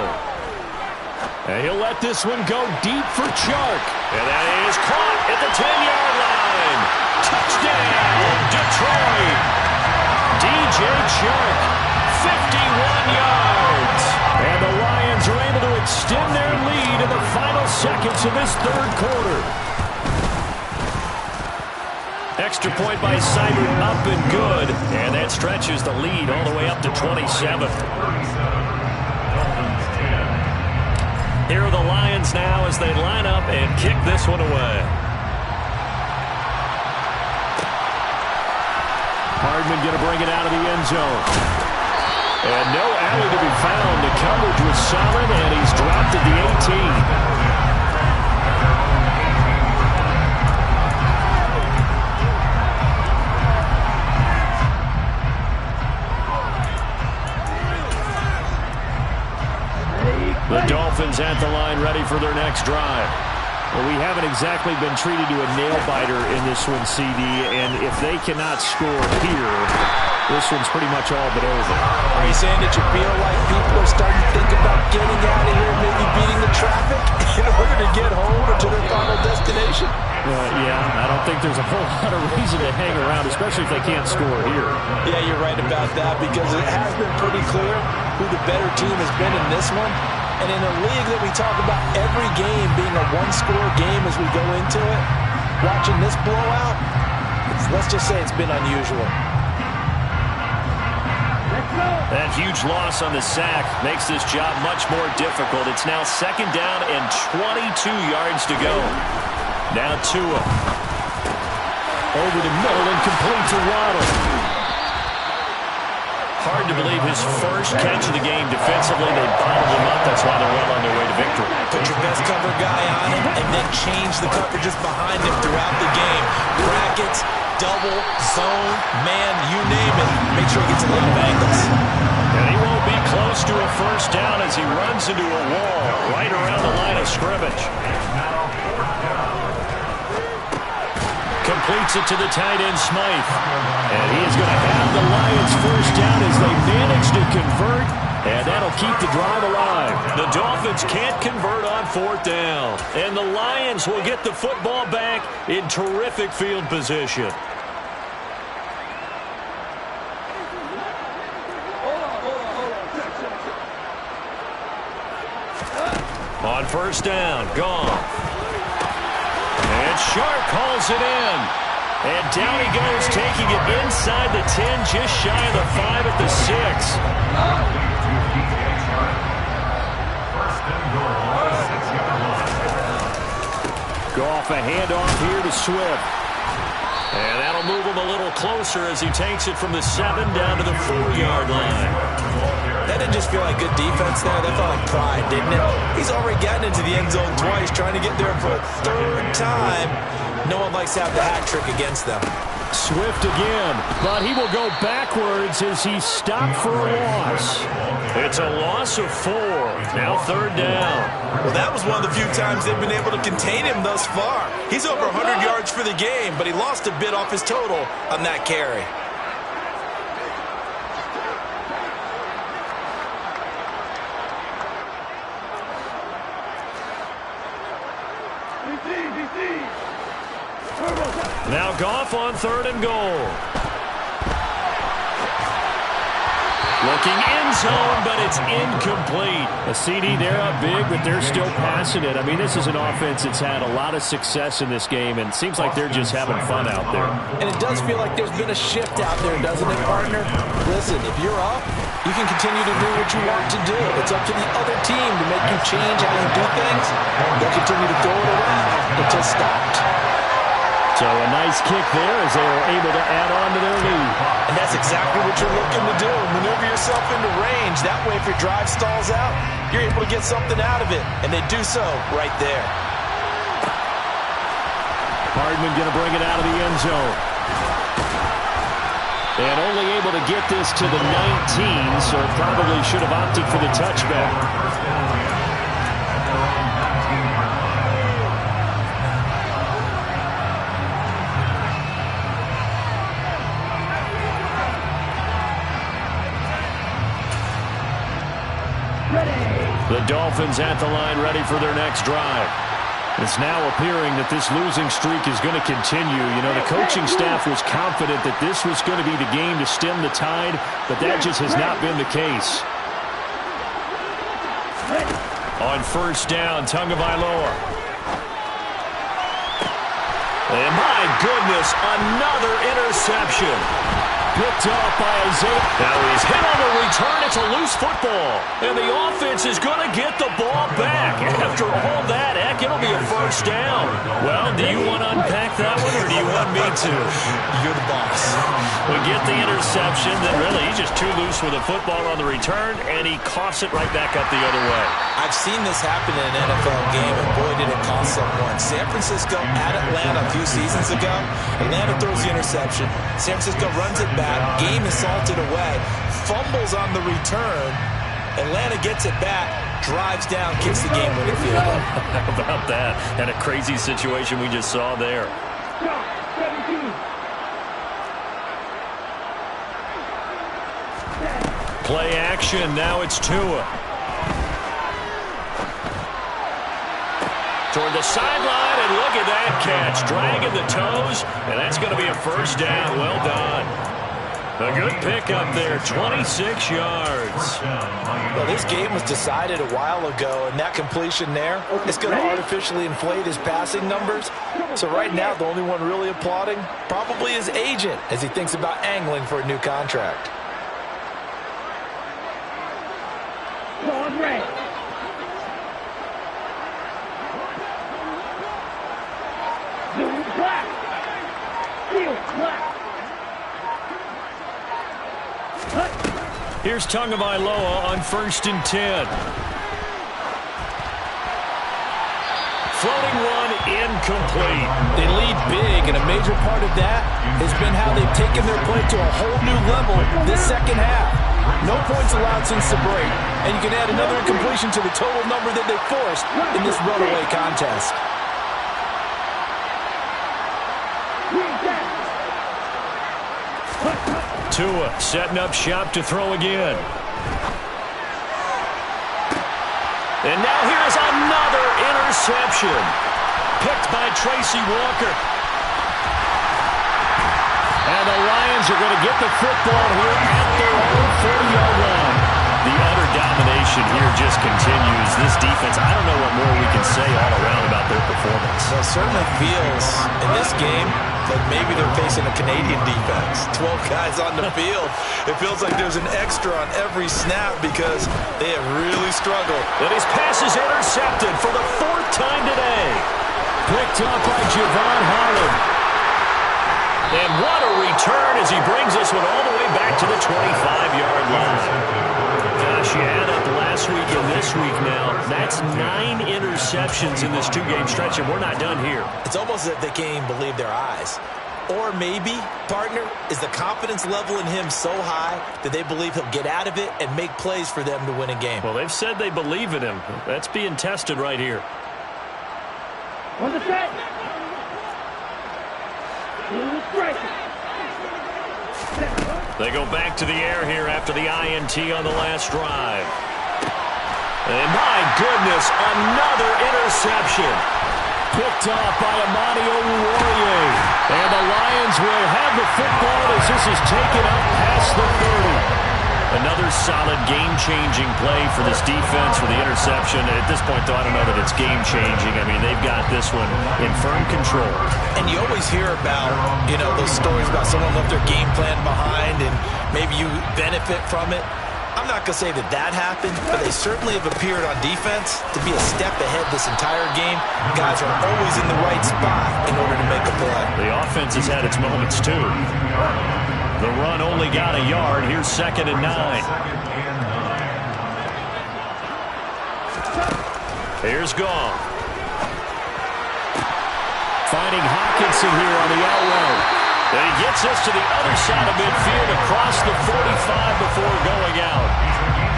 And he'll let this one go deep for Chark. And that is caught at the 10-yard line. Touchdown, Detroit. DJ Chark, 51 yards. And the Lions are able to extend their lead in the final seconds of this third quarter. Extra point by Seibert up and good. And that stretches the lead all the way up to 27. Here are the Lions now as they line up and kick this one away. Hardman going to bring it out of the end zone. And no alley to be found. The coverage was solid, and he's dropped at the 18. The Dolphins at the line ready for their next drive. Well, we haven't exactly been treated to a nail-biter in this one, CD, and if they cannot score here, this one's pretty much all but over. Are you saying that you feel like people are starting to think about getting out of here, maybe beating the traffic in order to get home or to their final destination? Yeah, I don't think there's a whole lot of reason to hang around, especially if they can't score here. Yeah, you're right about that because it has been pretty clear who the better team has been in this one. And in a league that we talk about every game being a one-score game as we go into it, watching this blowout, let's just say it's been unusual. That huge loss on the sack makes this job much more difficult. It's now second down and 22 yards to go. Now Tua. Over the middle and complete to Waddle. Hard to believe his first catch of the game defensively. They bottled him up. That's why they're well on their way to victory. Put your best cover guy on him and then change the coverages behind him throughout the game. Brackets, double, zone, man, you name it. Make sure he gets a lot of angles. And he won't be close to a first down as he runs into a wall right around the line of scrimmage. Completes it to the tight end, Smythe. And he is going to have the Lions first down as they manage to convert, and that'll keep the drive alive. The Dolphins can't convert on fourth down, and the Lions will get the football back in terrific field position. On first down, gone. And Sharp calls it in. And down he goes, taking it inside the 10, just shy of the 5 at the 6. Goff a handoff here to Swift. And that'll move him a little closer as he takes it from the 7 down to the 4-yard line. That didn't just feel like good defense there. That felt like pride, didn't it? He's already gotten into the end zone twice, trying to get there for a third time. No one likes to have the hat trick against them. Swift again, but he will go backwards as he stopped for a loss. It's a loss of 4. Now third down. Well, that was one of the few times they've been able to contain him thus far. He's over 100 yards for the game, but he lost a bit off his total on that carry. Now Goff on third and goal. Looking end zone, but it's incomplete. A CD, they're up big, but they're still passing it. I mean, this is an offense that's had a lot of success in this game, and it seems like they're just having fun out there. And it does feel like there's been a shift out there, doesn't it, partner? Listen, if you're up, you can continue to do what you want to do. It's up to the other team to make you change how you do things. They'll continue to throw it around until stopped. So a nice kick there as they were able to add on to their lead. And that's exactly what you're looking to do. Maneuver yourself into range. That way, if your drive stalls out, you're able to get something out of it. And they do so right there. Hardman going to bring it out of the end zone. And only able to get this to the 19, so probably should have opted for the touchback. The Dolphins at the line, ready for their next drive. It's now appearing that this losing streak is going to continue. You know, the coaching staff was confident that this was going to be the game to stem the tide, but that just has not been the case. On first down, Tagovailoa. And my goodness, another interception. Picked up by Isaiah. Now he's hit on the return. It's a loose football. And the offense is going to get the ball back. After all that, heck, it'll be a first down. Well, do you want to unpack that one, or do you want me to? You're the boss. We get the interception, then really he's just too loose with the football on the return, and he coughs it right back up the other way. I've seen this happen in an NFL game, and boy, did it cost someone. San Francisco at Atlanta a few seasons ago. Atlanta throws the interception. San Francisco runs it back. Game is salted away. Fumbles on the return. Atlanta gets it back. Drives down. Kicks the game-winning field goal. How about that? And a crazy situation we just saw there. Play action. Now it's Tua. Toward the sideline, and look at that catch. Dragging the toes, and that's going to be a first down. Well done. A good pickup there, 26 yards. Well, this game was decided a while ago, and that completion there is going to artificially inflate his passing numbers. So right now, the only one really applauding probably his agent as he thinks about angling for a new contract. Zone red. Zoom black. Field black. Here's Tagovailoa on 1st and 10. Floating one, incomplete. They lead big, and a major part of that has been how they've taken their play to a whole new level this second half. No points allowed since the break, and you can add another incompletion to the total number that they forced in this runaway contest. Tua setting up shop to throw again. And now here's another interception. Picked by Tracy Walker. And the Lions are going to get the football here at their own 40-yard line. The utter domination here just continues. This defense, I don't know what more we can say all around about their performance. Well, it certainly feels in this game like maybe they're facing a Canadian defense. 12 guys on the field. It feels like there's an extra on every snap because they have really struggled. And his pass is intercepted for the 4th time today. Picked up by Javon Holland. And what a return as he brings this one all the way back to the 25-yard line. Gosh, you add up last week and this week now. That's 9 interceptions in this 2-game stretch, and we're not done here. It's almost as if they can't even believe their eyes. Or maybe, partner, is the confidence level in him so high that they believe he'll get out of it and make plays for them to win a game. Well, they've said they believe in him. That's being tested right here. On the set. They go back to the air here after the INT on the last drive. And my goodness, another interception. Picked off by Amani Oruwariye. And the Lions will have the football as this is taken up past the 30. Another solid game-changing play for this defense for the interception. At this point, though, I don't know that it's game-changing. I mean, they've got this one in firm control. And you always hear about, you know, those stories about someone left their game plan behind and maybe you benefit from it. I'm I'm not going to say that that happened, but they certainly have appeared on defense to be a step ahead this entire game. Guys are always in the right spot in order to make a play. The offense has had its moments, too. The run only got a yard. Here's 2nd and 9. Here's Goff. Finding Hawkinson here on the out route. And he gets us to the other side of midfield across the 45 before going out.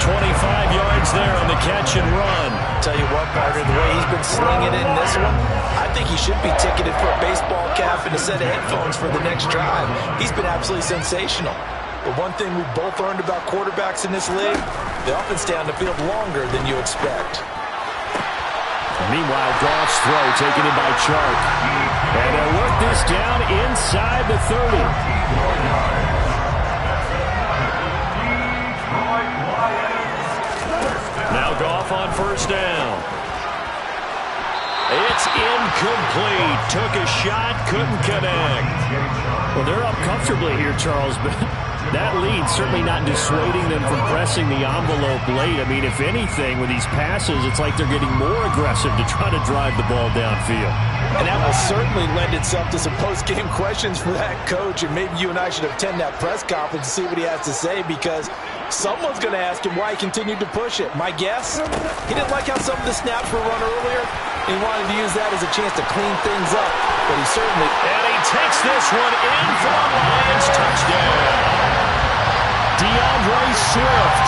25 yards there on the catch and run. Tell you what, partner, the way he's been slinging it in this one, I think he should be ticketed for a baseball cap and a set of headphones for the next drive. He's been absolutely sensational. But one thing we've both learned about quarterbacks in this league, they often stay on the field longer than you expect. Meanwhile, Goff's throw taken in by Chark. And they'll work this down inside the 30. Now Goff on 1st down. It's incomplete. Took a shot, couldn't connect. Well, they're up comfortably here, Charles, but that lead certainly not dissuading them from pressing the envelope late. I mean, if anything, with these passes, it's like they're getting more aggressive to try to drive the ball downfield. And that will certainly lend itself to some post-game questions for that coach, and maybe you and I should attend that press conference to see what he has to say, because someone's going to ask him why he continued to push it. My guess, he didn't like how some of the snaps were run earlier. He wanted to use that as a chance to clean things up, but he certainly... And he takes this one in for a Lions touchdown. DeAndre Swift,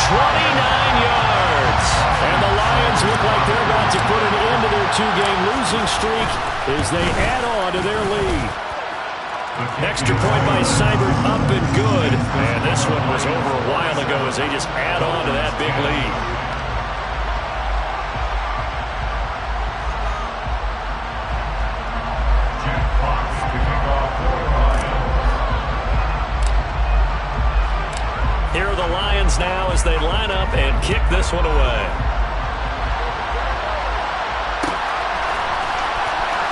29 yards. And the Lions look like they're about to put an end to their 2-game losing streak as they add on to their lead. Extra point by Seibert, up and good. And this one was over a while ago as they just add on to that big lead. Here are the Lions now as they line up and kick this one away.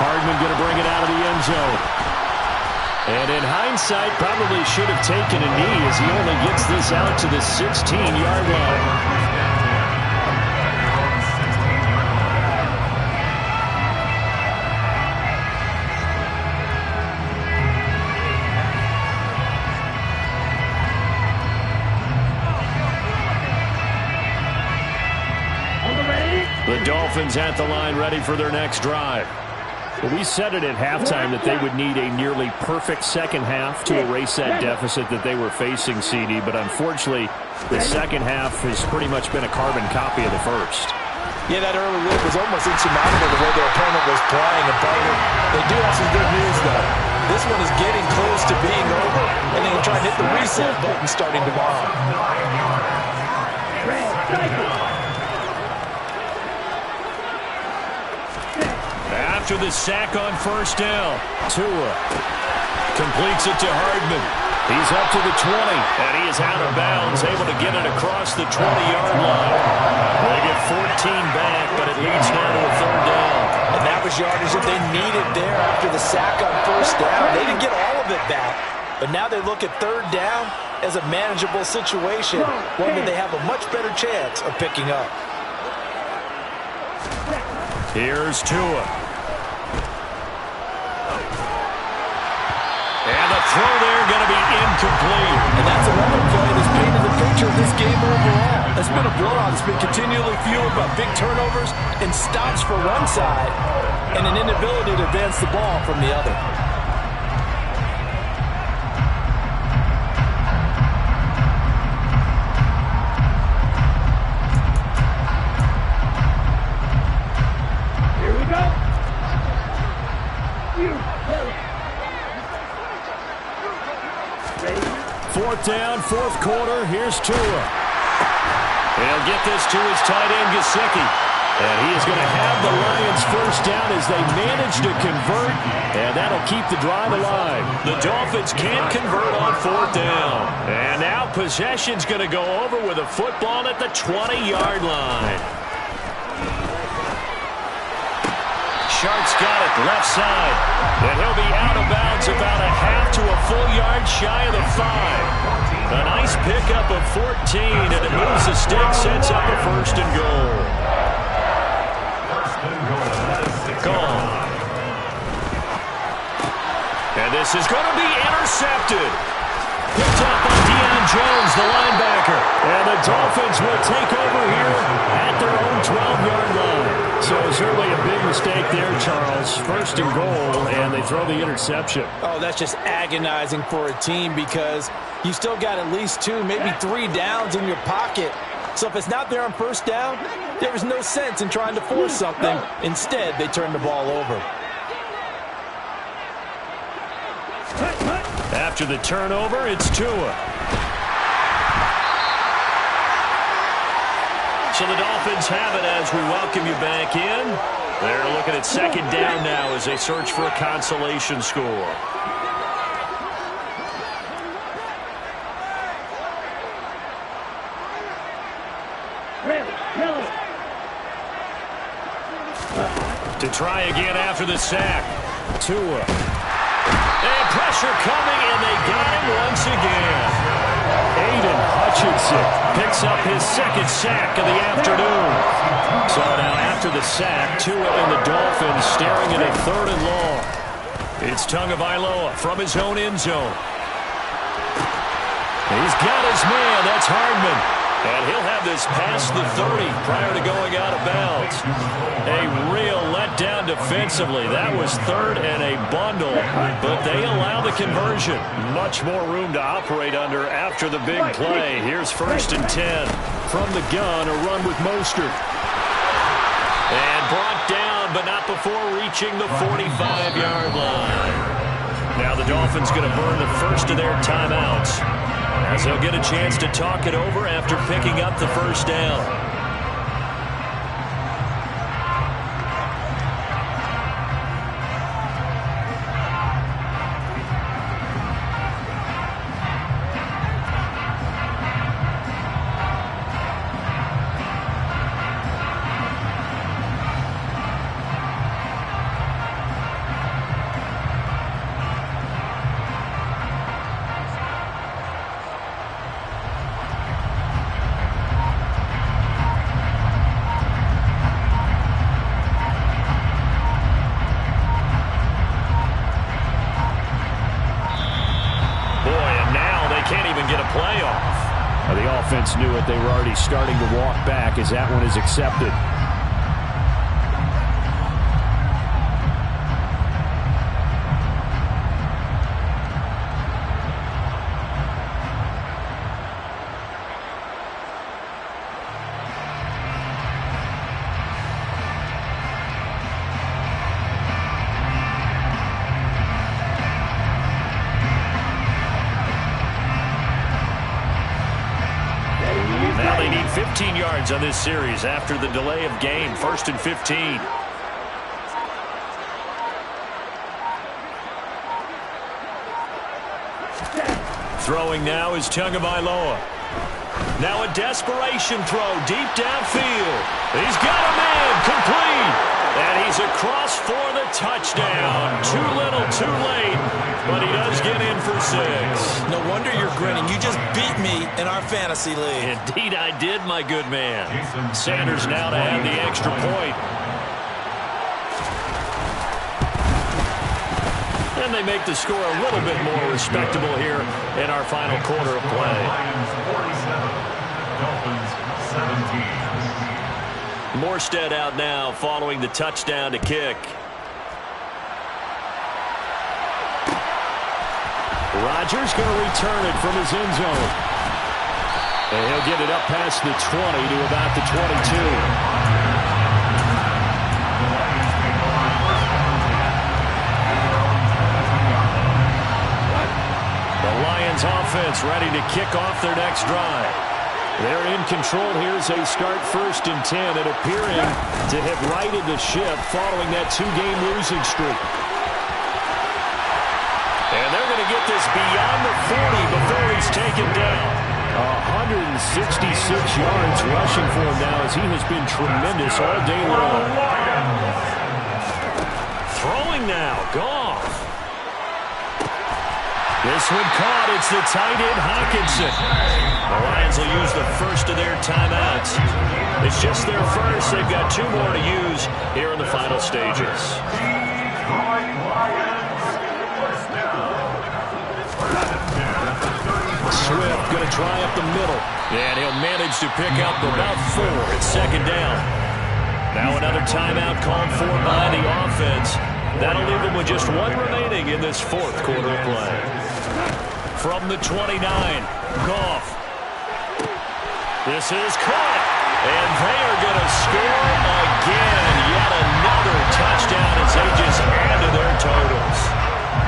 Hardman going to bring it out of the end zone. And in hindsight, probably should have taken a knee as he only gets this out to the 16-yard line. The Dolphins at the line ready for their next drive. Well, we said it at halftime that they would need a nearly perfect second half to erase that deficit that they were facing, CD, but unfortunately, the second half has pretty much been a carbon copy of the first. Yeah, that early lead was almost insurmountable the way their opponent was playing. And partner, they do have some good news, though. This one is getting close to being over, and they'll try and hit the reset button starting tomorrow. After the sack on 1st down, Tua completes it to Hardman. He's up to the 20, and he is out of bounds, able to get it across the 20-yard line. They get 14 back, but it leads now to a 3rd down. And that was yardage that they needed there after the sack on 1st down. They didn't get all of it back, but now they look at 3rd down as a manageable situation, one that they have a much better chance of picking up. Here's Tua. And the throw there going to be incomplete. And that's another play that's painted the picture of this game overall. It's been a blowout. It's been continually fueled by big turnovers and stops for one side and an inability to advance the ball from the other. Here we go. 4th down, 4th quarter. Here's Tua. He'll get this to his tight end, Gesicki. And he is going to have the Lions 1st down as they manage to convert, and that'll keep the drive alive. The Dolphins can't convert on 4th down. And now possession's going to go over with a football at the 20-yard line. Sharp's got it, left side. And he'll be out of bounds about a half to a full yard shy of the 5. A nice pickup of 14, and it moves the stick, sets up a first and goal. Gone. And this is going to be intercepted. Picked up by Deion Jones, the linebacker. And the Dolphins will take over here at their own 12-yard line. So certainly a big mistake there, Charles. First and goal, and they throw the interception. Oh, that's just agonizing for a team because you still got at least 2, maybe 3 downs in your pocket. So if it's not there on first down, there is no sense in trying to force something. Instead, they turn the ball over. After the turnover, it's Tua. So the Dolphins have it as we welcome you back in. They're looking at second down now as they search for a consolation score. To try again after the sack. Tua. And pressure coming, and they got him once again. Aiden Hutchinson picks up his second sack of the afternoon. So now after the sack, Tua and the Dolphins staring at a 3rd and long. It's Tagovailoa from his own end zone. He's got his man. That's Hardman. And he'll have this past the 30 prior to going out of bounds. A real letdown defensively. That was 3rd and a bundle, but they allow the conversion. Much more room to operate under after the big play. Here's 1st and 10. From the gun, a run with Mostert. And brought down, but not before reaching the 45-yard line. Now the Dolphins going to burn the first of their timeouts, as they'll get a chance to talk it over after picking up the first down. The offense knew it. They were already starting to walk back as that one is accepted. Now they need 15 yards on this series after the delay of game. 1st and 15. Throwing now is Tagovailoa. Now a desperation throw deep downfield. He's got a man complete. And he's across for the touchdown. Too little, too late. But he does get in for 6. No wonder you're grinning. You just beat me in our fantasy league. Indeed I did, my good man. Sanders now to add the extra point. And they make the score a little bit more respectable here in our final quarter of play. Lions 47, Dolphins 17. Morstead out now following the touchdown to kick. Rodgers going to return it from his end zone. And he'll get it up past the 20 to about the 22. Offense ready to kick off their next drive. They're in control here as they start 1st and 10 and appearing to have righted the ship following that 2-game losing streak. And they're going to get this beyond the 40 before he's taken down. 166 yards rushing for him now as he has been tremendous all day long. now. Goff. This one caught. It's the tight end, Hawkinson. The Lions will use the first of their timeouts. It's just their first. They've got 2 more to use here in the final stages. Swift going to try up the middle. And he'll manage to pick up about 4. It's second down. Now another timeout called for by the offense. That'll leave them with just 1 remaining in this 4th quarter of play. From the 29, Goff. This is caught. And they are going to score again. Yet another touchdown as they just add to their totals.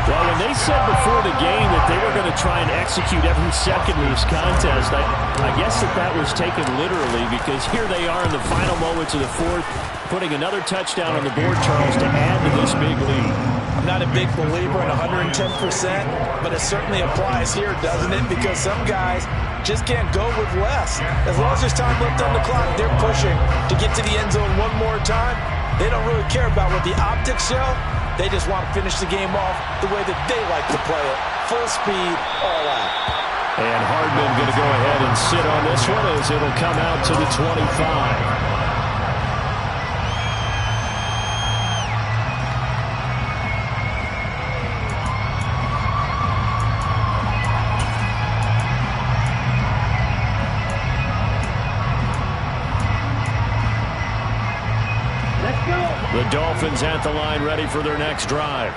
Well, when they said before the game that they were going to try and execute every second of this contest, I guess that was taken literally, because here they are in the final moments of the 4th, putting another touchdown on the board, Charles, to add to this big lead. I'm not a big believer in 110%, but it certainly applies here, doesn't it? Because some guys just can't go with less. As long as there's time left on the clock, they're pushing to get to the end zone one more time. They don't really care about what the optics show. They just want to finish the game off the way that they like to play it. Full speed, all out. And Hardman going to go ahead and sit on this one as it'll come out to the 25. The Dolphins at the line ready for their next drive.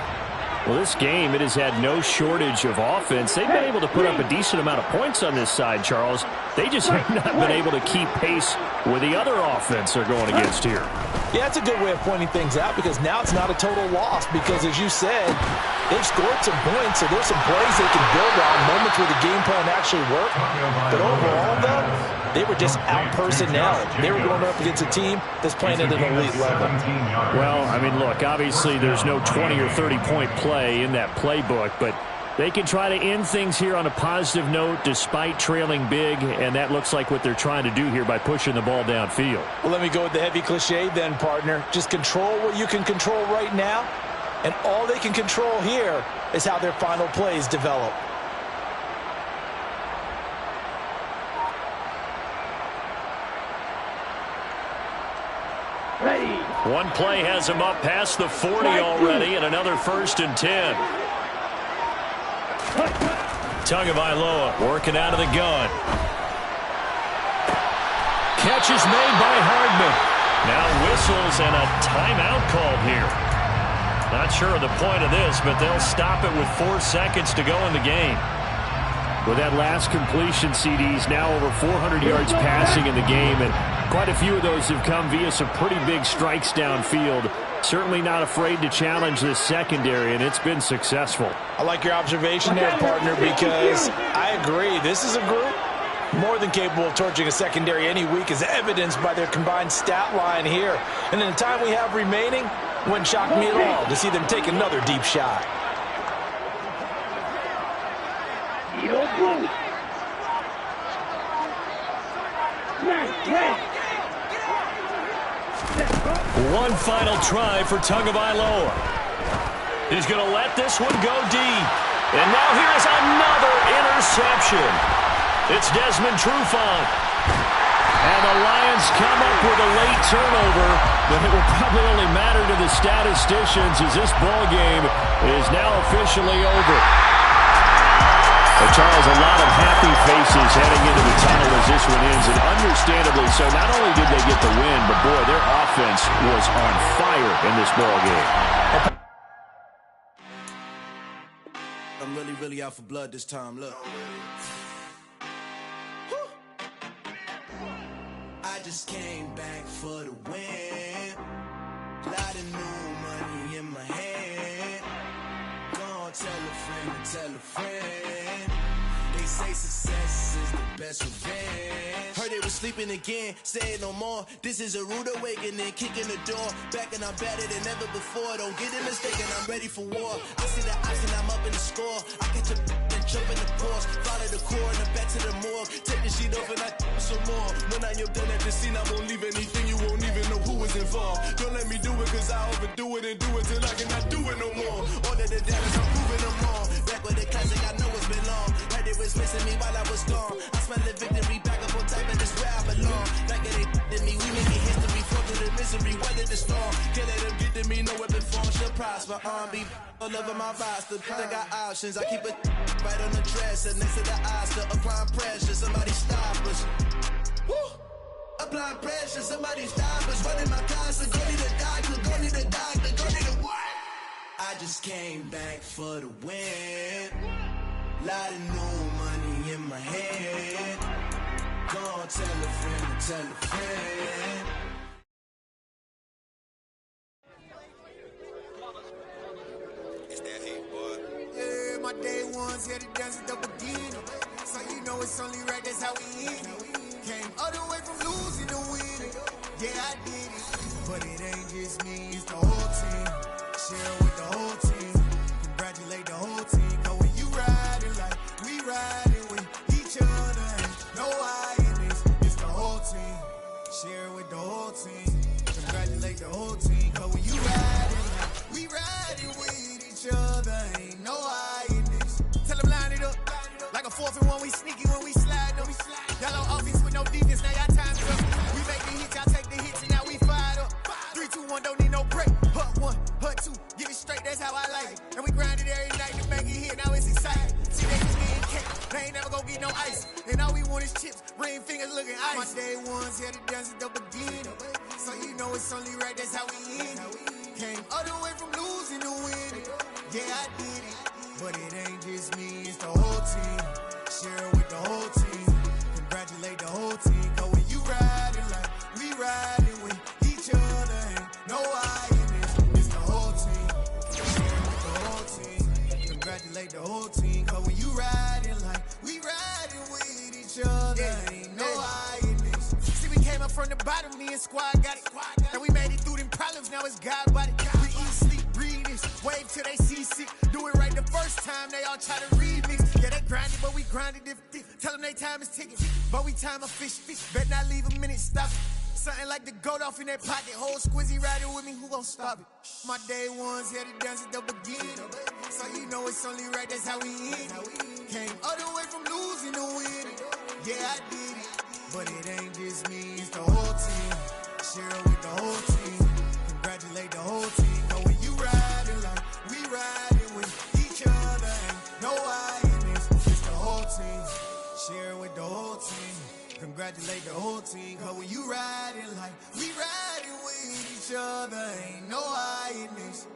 Well, this game, it has had no shortage of offense. They've been able to put up a decent amount of points on this side, Charles. They just have not been able to keep pace with the other offense they're going against here. Yeah, that's a good way of pointing things out, because now it's not a total loss, because as you said, they've scored some points, so there's some plays they can build on, moments where the game plan actually worked. But overall, though, they were just out-personnel. They were going up against a team that's playing at an elite level. Well, I mean, look, obviously there's no 20 or 30-point play in that playbook, but they can try to end things here on a positive note despite trailing big, and that looks like what they're trying to do here by pushing the ball downfield. Well, let me go with the heavy cliche then, partner. Just control what you can control right now, and all they can control here is how their final plays develop. Ready. One play has him up past the 40 already, and another 1st and 10. Tagovailoa working out of the gun. Catch is made by Hardman. Now whistles and a timeout called here. Not sure of the point of this, but they'll stop it with 4 seconds to go in the game. With that last completion, CD's now over 400 yards passing in the game, and quite a few of those have come via some pretty big strikes downfield. Certainly not afraid to challenge this secondary, and it's been successful. I like your observation there, partner, because I agree. This is a group more than capable of torching a secondary any week, as evidenced by their combined stat line here. And in the time we have remaining, wouldn't shock me at all to see them take another deep shot. One final try for Tagovailoa. He's going to let this one go deep. And now here's another interception. It's Desmond Trufant. And the Lions come up with a late turnover, but it will probably only matter to the statisticians as this ball game is now officially over. Well, Charles, a lot of happy faces heading into the tunnel as this one ends, and understandably so. Not only did they get the win, but boy, their offense was on fire in this ball game. I'm really out for blood this time. Look. I just came back for the win. Lot of new money in my hand. Gonna tell a friend to tell a friend. They say success is the best revenge. Heard it was sleeping again, say it no more. This is a rude awakening, kicking the door. Back and I'm better than ever before. Don't get it mistaken, I'm ready for war. I see the option, I'm up in the score. I catch a and jump in the course. Follow the core and the back to the morgue. Take the sheet off and I some more. When I am done at the scene, I won't leave anything. You won't even know who was involved. Don't let me do it, cause I overdo it and do it till I cannot do it no more. All of the damage, I'm proving them all. Back with the classic, I know it's been long. Heard it was missing me while I was gone. I smell the victory, back up on top, and it's where I belong. Like it ain't to me, we making history. Flow through the misery, weather the storm. Can't let them get to me, no weapon form shall prosper. Be all over my roster. I got options, I keep it right on the dresser. Next to the Oscar, applying pressure. Somebody stop us. Woo! Applying pressure, somebody stop us. Running my closet, go need a doctor, go need a doctor, go need a what? I just came back for the win. Lot of new money in my head. Go on, tell a friend, tell a friend. It's that heat, boy. Yeah, my day ones here to dance at the beginning. So you know it's only right, that's how we end it. Came all the way from losing to winning. Yeah, I did it. But it ain't just me, it's the whole team. Share with the whole team. Congratulate the whole team. Cause when you riding like we riding with each other, ain't no I in this. It's the whole team. Share with the whole team. Congratulate the whole team. Cause when you riding like we riding with each other, ain't no I in this. Tell them line it up. Like a 4th and 1, we sneaky when we slide them. Y'all on offense with no defense, now y'all time's up. We make the hits, y'all take the hits, and now we fired up. 3, 2, 1, don't need no break. Hut 1, hut 2, get it straight, that's how I like it. And we grind it every night to make it hit, now it's exciting. See, they just getting cake, they ain't never gonna get no ice. And all we want is chips, ring fingers looking ice. My day ones here to dance at the beginning. So you know it's only right, that's how we end it. Came all the way from losing to winning. Yeah, I did it. But it ain't just me, it's the whole team. Share with the whole team. Congratulate the whole team. Cause when you riding like we riding with each other, ain't no I in this. It's the whole team. Share with the whole team. Congratulate the whole team. Cause when you riding like we riding with each other, ain't no I in this. See, we came up from the bottom, me and squad got it. And we made it through them problems, now it's God body. We eat, sleep, breathe this. Wave till they see sick. Do it right the first time, they all try to remix. Yeah, they grinded, but we grinded different. Tell them they time is ticking, but we time a fish. Bet not leave a minute, stop it. Something like the goat off in that pocket. Whole squizzy riding with me, who gon' stop it? My day ones here to dance at the beginning. So you know it's only right, that's how we end it. Came all the way from losing to winning. Yeah, I did it. But it ain't just me, it's the whole team. Share with the whole team. Congratulate the whole team. Cause when you riding like we riding with each other, ain't no I in this. It's the whole team. Share with the whole team. Congratulate the whole team. Cause when you riding like we riding with each other, ain't no I in this.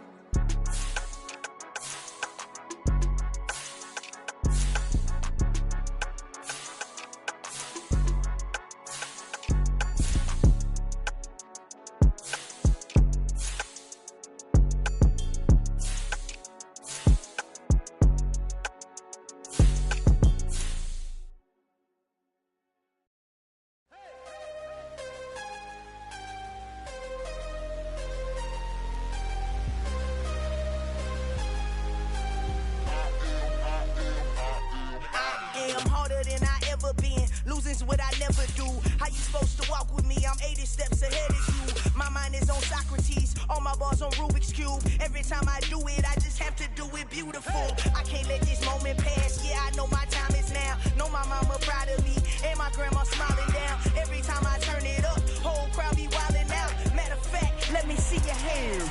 Losing's what I never do. How you supposed to walk with me? I'm 80 steps ahead of you. My mind is on Socrates, all my bars on Rubik's Cube. Every time I do it, I just have to do it beautiful. I can't let this moment pass. Yeah, I know my time is now. Know my mama proud of me, and my grandma smiling down. Every time I turn it up, whole crowd be wildin' out. Matter of fact, let me see your hands.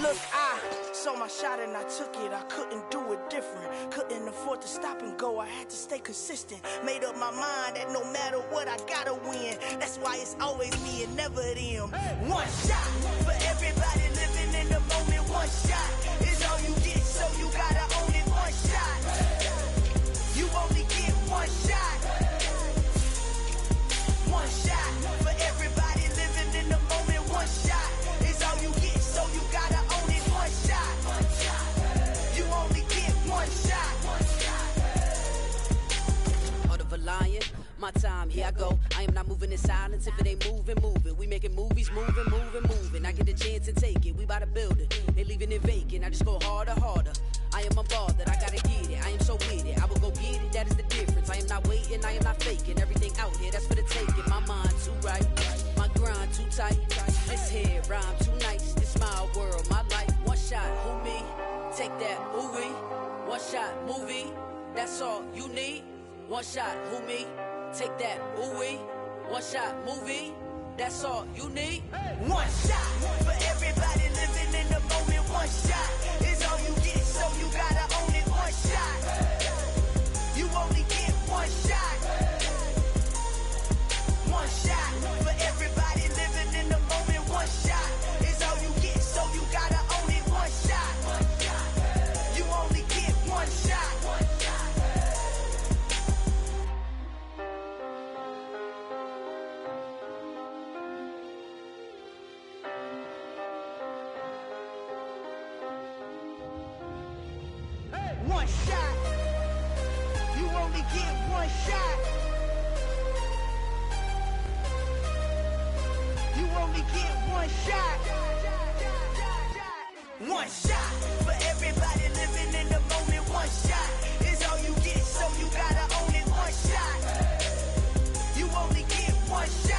Look, I saw my shot and I took it. I couldn't do it different. Couldn't afford to stop and go. I had to stay consistent. Made up my mind that no matter what, I gotta win. That's why it's always me and never them. One shot for everybody living in the moment. One shot is all you get, so you gotta own it. One shot. You only get one shot. One shot for everybody living in the moment. One shot is all you get, so you gotta own it. One shot. You only get one shot. Heart of a lion, my my time, here I go. I am not moving in silence. If it ain't moving, moving. We making movies, moving. I get the chance to take it. We bout to build it. They leaving it vacant. I just go harder. I am unbothered. I gotta get it. I am so with it. I will go get it. That is the difference. I am not waiting. I am not faking. Everything out here, that's for the taking. My mind too right. My grind too tight. This here rhyme too nice. This my world, my life. One shot, who me? Take that, who we? One shot, movie. That's all you need. One shot, who me? Take that, who we? One shot, movie. That's all you need. One shot for everybody living in the moment. One shot is all you get, so you gotta own it. One shot. You only get one shot. One shot for everybody living in the moment. One shot is all you get, so you gotta own it. One shot. You only get one shot. One shot. You only get one shot. You only get one shot. One shot for everybody living in the moment. One shot is all you get, so you gotta own it. One shot. You only get one shot.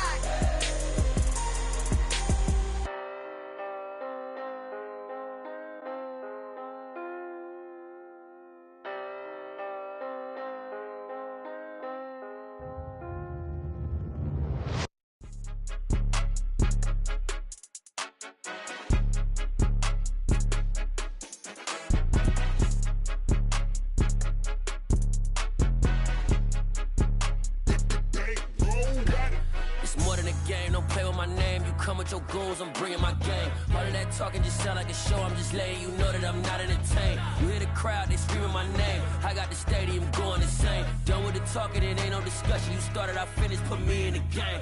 Your goons, I'm bringing my game. All of that talking just sound like a show. I'm just letting you know that I'm not entertained. You hear the crowd, they screaming my name. I got the stadium going insane. Done with the talking, it ain't no discussion. You started, I finished, put me in the game.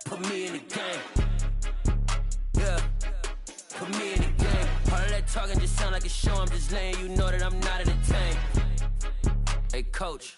Put me in the game. Yeah, put me in the game. All of that talking just sound like a show. I'm just letting you know that I'm not entertained. Hey, coach.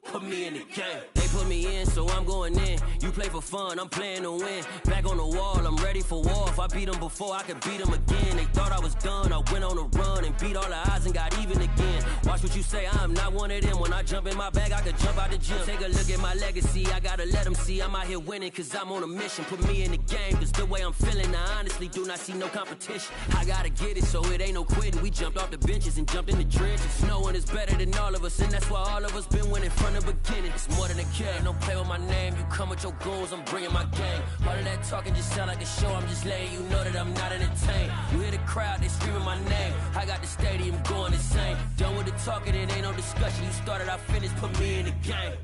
Put me in the game. They put me in, so I'm going in. You play for fun, I'm playing to win. Back on the wall, I'm ready for war. If I beat them before, I could beat them again. They thought I was done, I went on a run and beat all the odds and got even again. Watch what you say, I'm not one of them. When I jump in my bag, I could jump out the gym. Take a look at my legacy, I gotta let them see I'm out here winning, cause I'm on a mission. Put me in the game, cause the way I'm feeling, I honestly do not see no competition. I gotta get it, so it ain't no quitting. We jumped off the benches and jumped in the trenches. No one is better than all of us, and that's why all of us been winning from the beginning. It's more than a game, don't play with my name. You come with your goons, I'm bringing my game. All of that talking just sound like a show. I'm just letting you know that I'm not entertained. You hear the crowd, they screaming my name. I got the stadium going insane. Done with the talking, it ain't no discussion. You started, I finished, put me in the game.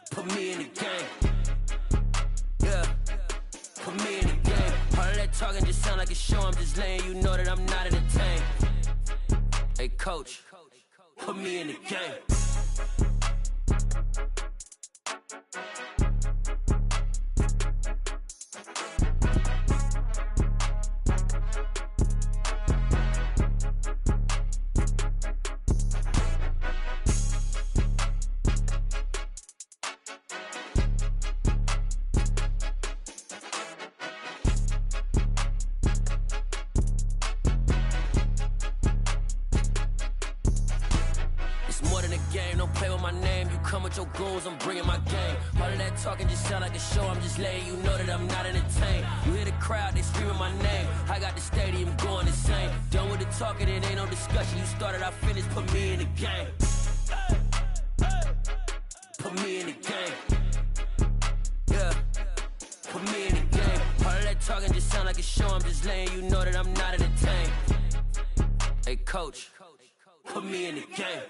Put me in the game. Yeah, put me in the game. All of that talking just sound like a show. I'm just letting you know that I'm not entertained. Hey, coach. Put me in the game. Your goals, I'm bringing my game. All of that talking just sound like a show. I'm just letting you know that I'm not entertained. You hear the crowd, they screaming my name. I got the stadium going insane. Done with the talking, it ain't no discussion. You started, I finished, put me in the game. Put me in the game. Yeah, put me in the game. All of that talking just sound like a show. I'm just letting you know that I'm not entertained. Hey, coach, put me in the game.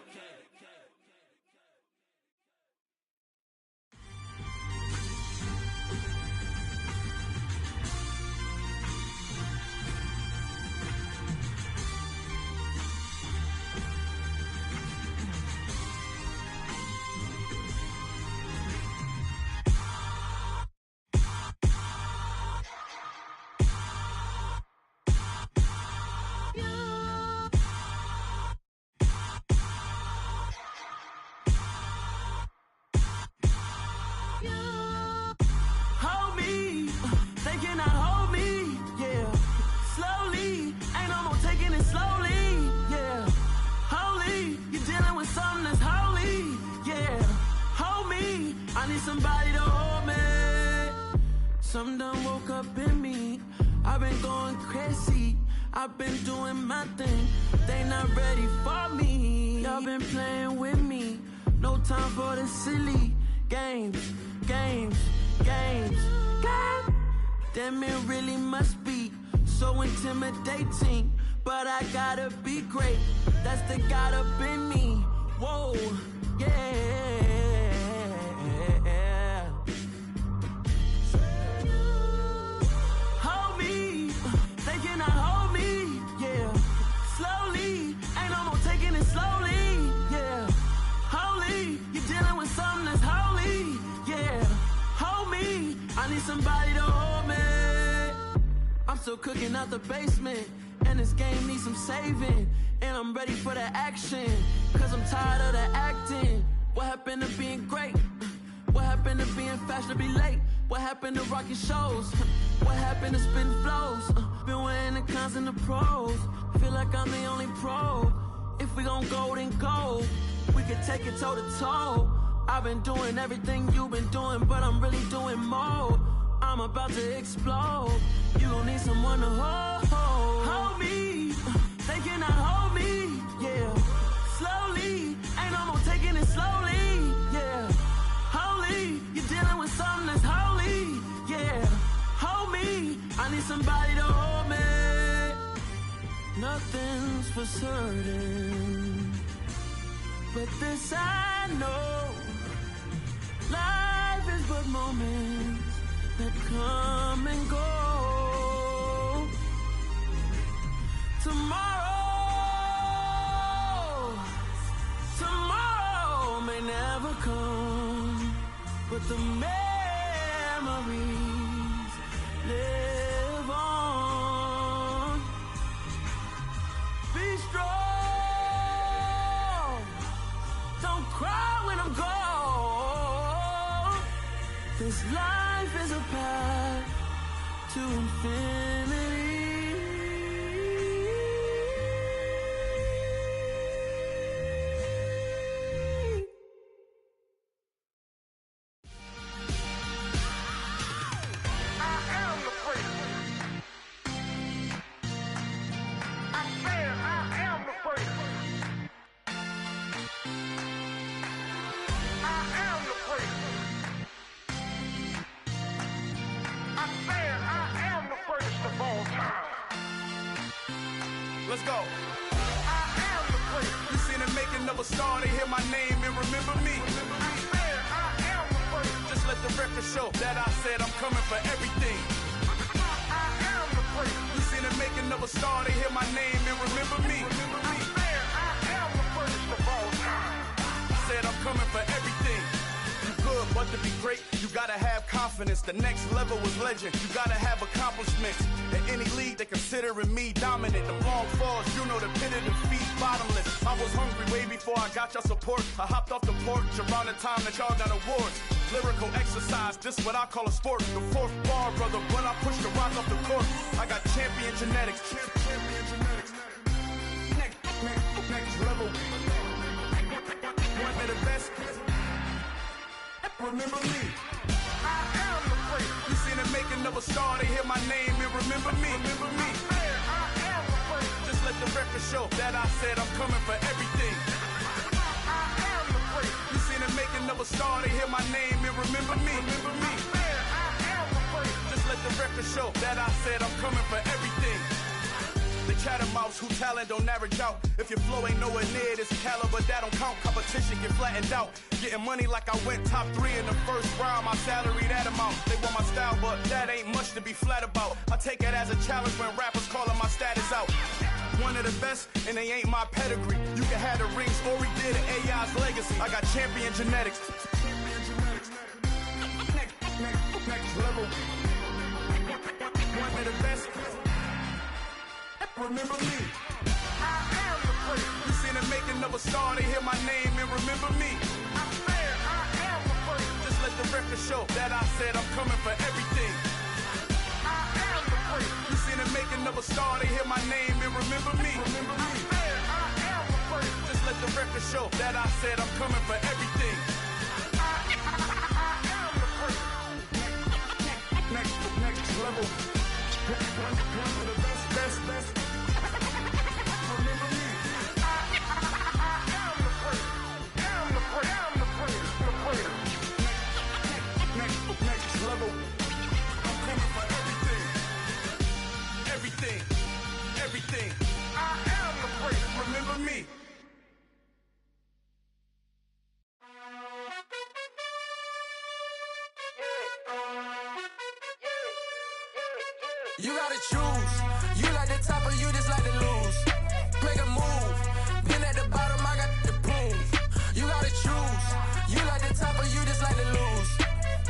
somebody to hold me. Some done woke up in me. I've been going crazy. I've been doing my thing. They not ready for me. Y'all been playing with me. No time for the silly games. Damn, it really must be so intimidating. But I gotta be great. That's the God up in me. Whoa, yeah. Hold me, they cannot hold me, yeah. Slowly, ain't no more taking it slowly, yeah. Holy, you're dealing with something that's holy, yeah. Hold me, I need somebody to hold me. I'm still cooking out the basement, and this game needs some saving. And I'm ready for the action, cause I'm tired of the acting. What happened to being great? What happened to being fashionably late? What happened to rocking shows? What happened to spitting flows? Been weighing the cons and the pros. Feel like I'm the only pro. If we gon' go, then go. We could take it toe to toe. I've been doing everything you've been doing, but I'm really doing more. I'm about to explode. You gon' need someone to hold me. They cannot hold me, yeah. Slowly, ain't no more taking it slowly, yeah. Holy, you're dealing with something that's holy, yeah. Hold me, I need somebody to hold me. Nothing's for certain, but this I know. Life is but moments that come and go. Tomorrow may never come, but the memories live on. Be strong, don't cry when I'm gone. This life is a path to infinity. Let's go. I am the first. You seen the making of a star, they hear my name and remember me. I am the first. Just let the record show that I said I'm coming for everything. I am the first. You seen the making of a star, they hear my name and remember me. I am the first of all time. Said I'm coming for everything. You good, but to be great, you gotta have confidence. The next level was legend. You gotta have accomplishments. In any league, they considering me dominant. The long falls, you know the pit of defeat, bottomless. I was hungry way before I got your support. I hopped off the porch around the time that y'all got awards. Lyrical exercise, this what I call a sport. The fourth bar, brother, when I push the rock off the court. I got champion genetics. Champion genetics. Next level. One of the best. Remember me. I am the first. You seen the making of a star, they hear my name and remember me. Remember me. I am the first. Just let the record show that I said I'm coming for everything. I am the first. You seen the making of a star, they hear my name and remember me. Remember me. I am the first. Just let the record show that I said I'm coming for everything. The chattermouths who talent don't average out. If your flow ain't nowhere near this caliber, that don't count. Competition get flattened out. Getting money like I went top 3 in the first round. My salary that amount. They want my style, but that ain't much to be flat about. I take it as a challenge when rappers calling my status out. One of the best, and they ain't my pedigree. You can have the rings, or we did an AI's legacy. I got champion genetics. Next level. One of the best. Remember me. I am the first. You seen the making of a star, they hear my name and remember me. I am the first. Just let the record show that I said I'm coming for everything. I am the first. You seen the making of a star, they hear my name and remember me. Remember me. I am the first. Just let the record show that I said I'm coming for everything. I am level. The best. Remember me. I am the great. Next level. I'm coming for everything. I am the great. Remember me. You gotta choose. You like the top or you just like to lose. Make a move. Been at the bottom, I got the prove. You gotta choose. You like the top or you just like to lose.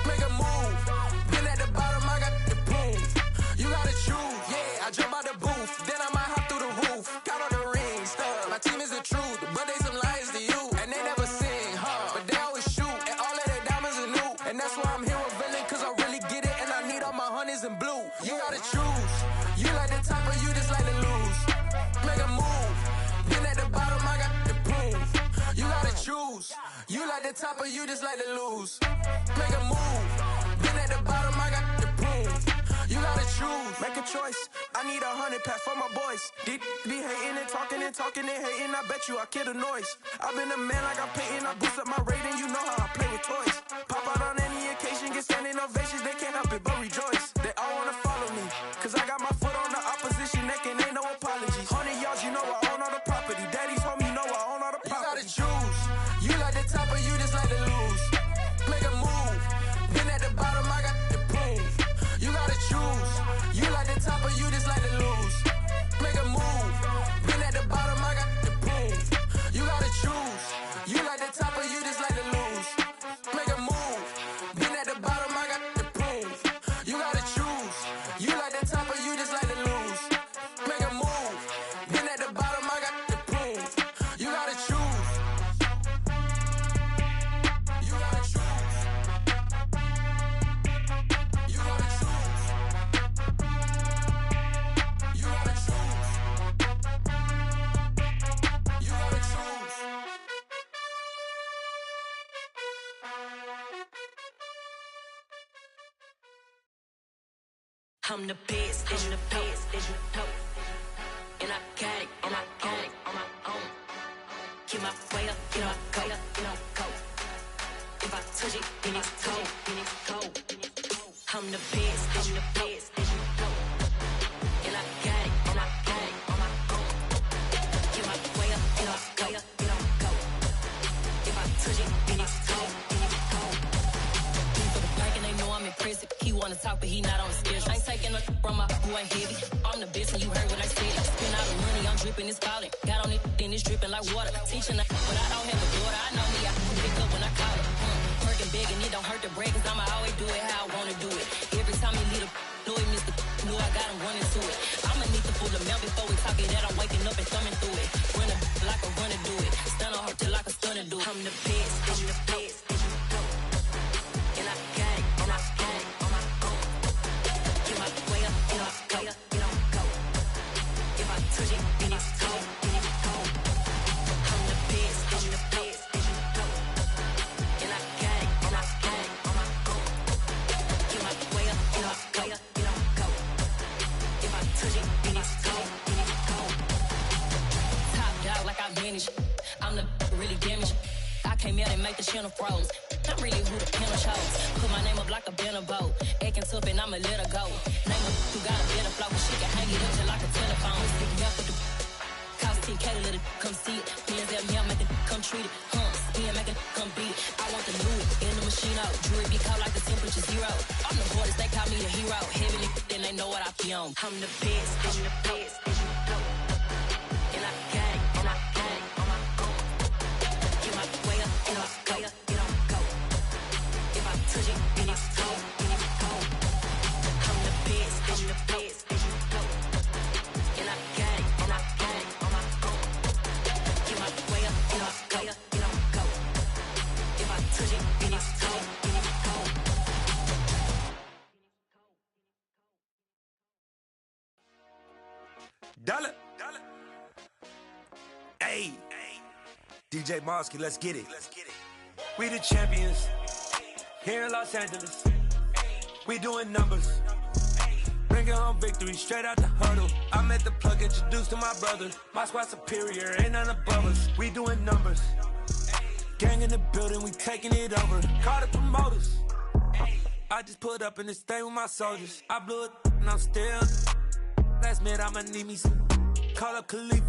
Make a move. Been at the bottom, I got the prove. You gotta choose. Yeah, I jump out the booth. Then I might hop through the roof. Count on the rings. My team is the truth, but they some liars to you. And they never sing, but they always shoot. And all of their diamonds are new. And that's why I'm here with villain, cause I really get it. And I need all my honeys in blue. You gotta choose. You like the top or you just like to lose. Make a move. Been at the bottom, I got the proof. You gotta choose. You like the top or you just like to lose. Make a move. Been at the bottom, I got the proof. You gotta choose. Make a choice. I need 100 pack for my boys. Be hating and talking and hating. I bet you I kill the noise. I've been a man like I'm Peyton. I boost up my rating. You know how I play with toys. Pop out on any occasion, get standing ovations. They can't help it but rejoice. They all wanna follow me, cause I got my foot on the opposition neck and ain't no apologies. 100 yards, you know I own all the property. Daddy's home, you know I own all the property. You gotta choose. You like the top or you just like to lose. Make a move. Been at the bottom, I got the proof. You gotta choose. You like the top or you just like to lose. Make a move. Been at the bottom, I got the proof. You gotta choose. You like the top or you just like to lose. Make a move. Been at the bottom, I got the proof. You gotta choose. You like the top or you just like to lose. Make a move. Been at the bottom, I got the proof. You gotta choose. You gotta choose. You gotta choose. You gotta choose. You gotta choose. I'm the best, as you know. And I got it, on my own. Get my way up, get my go. If I touch it, then it's cold. I'm the best, as you know. And I got it, on my own. Get my way up, get my go. If I touch it, then it's cold. For the bike and they know I'm impressive. He wanna talk, but he not on the schedule. I ain't taking a from my boy heavy. I'm the best and you heard what I said. Spend all the money, I'm dripping, it's falling. Got on it, then it's dripping like water. Teaching but I don't have a daughter. I know me, I can pick up when I call it. Working big and it don't hurt the break, cause I'ma always do it how I wanna do it. Every time he lead a know he missed the know I got him running to it. I'ma need to pull the mail before we talk it that I'm waking up and thumbing through it. Run a like a runner do it. Stun on her till like a stunner do it. I'm the best, I'm the best, as you know. And I got it, on my own. Get my way up, get my go. If I touch it, then it's cold. I'm the best, as you know. And I got it, on my own. Get my way up, get my go. If I touch it, then it's cold. Top dog like I manage. I'm the really damaged. I came out and make the channel froze. I'm really who the panel chose. Put my name up like a banner boat. Acting tough and I'ma let her go. Name her who got a better flow. She can hang it up just like a telephone. Stick me up with the cost 10K to let it come see it. Hands at me, I make it come treat it. Spin, make it come beat it. I want the Louis in the machine out. Jewelry be caught like the temperature 0. I'm the hardest, they call me the hero. Heavenly, then they know what I be on. I'm the best, I'm the best, as you know. And I got it, on my own. Get my way up, get my go. If I touch it, then it's cold. I'm the best, I'm the best, as you know. And I got it, on my own. Get my way up, get my go. If I touch it, then it's cold. Dollar. Hey. DJ Mosky, let's get it. We the champions here in Los Angeles. We doing numbers. home victory straight out the huddle. I'm at the plug, introduced to my brother. My squad superior, ain't none above us. We doing numbers. Gang in the building, we taking it over. Call the promoters. I just put up in this thing with my soldiers. I blew it and I'm still. Last minute, I'ma need me some. Call up Khalifa.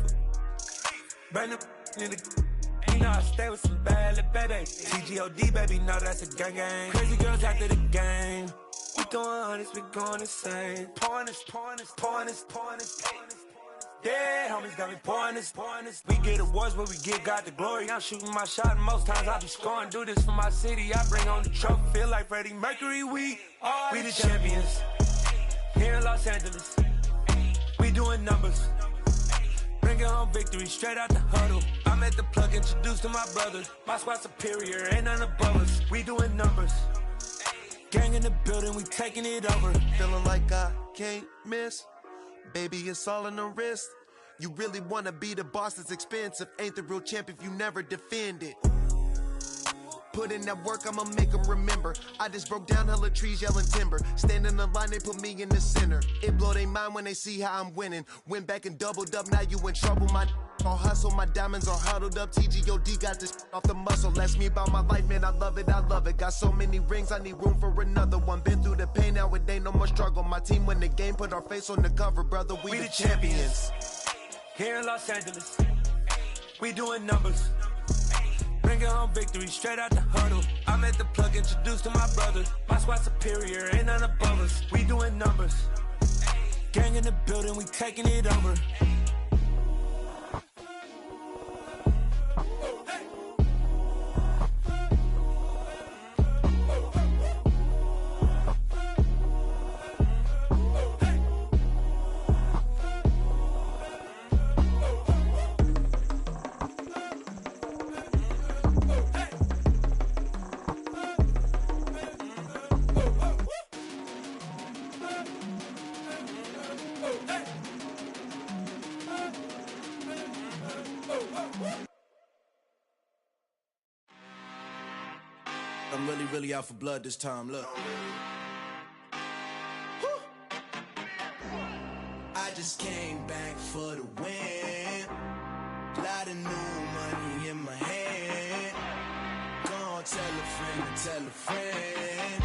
Burn the in the. You know I stay with some bad little baby. TGOD, baby, know that's a gang gang. Crazy girls after the game. We going honest, we going insane. Pouring this. Yeah, homies got me pouring this. We get awards, but we give God the glory. I'm shooting my shot, and most times I be scoring. Do this for my city, I bring on the trophy. Feel like Freddie Mercury, we the champions. Here in Los Angeles, we doing numbers. Bringing home victory straight out the huddle. I'm at the plug, introduced to my brother. My squad superior, ain't none above us. We doing numbers. Gang in the building, we taking it over. Feeling like I can't miss. Baby, it's all in the wrist. You really wanna be the boss, it's expensive. Ain't the real champ if you never defend it. Put in that work, I'ma make them remember. I just broke down hella trees, yelling timber. Stand in the line, they put me in the center. It blow their mind when they see how I'm winning. Went back and doubled up, now you in trouble. My all hustle, my diamonds are huddled up. TGOD got this off the muscle. Ask me about my life, man, I love it. Got so many rings, I need room for another one. Been through the pain, now it ain't no more struggle. My team win the game, put our face on the cover, brother. We the champions. Here in Los Angeles, we doing numbers. Bringing home victory straight out the huddle. I'm at the plug, introduced to my brother. My squad superior, ain't none above us. We doing numbers. Gang in the building, we taking it over. I'm really out for blood this time, look. I just came back for the win. Lot of new money in my hand. Gonna tell a friend.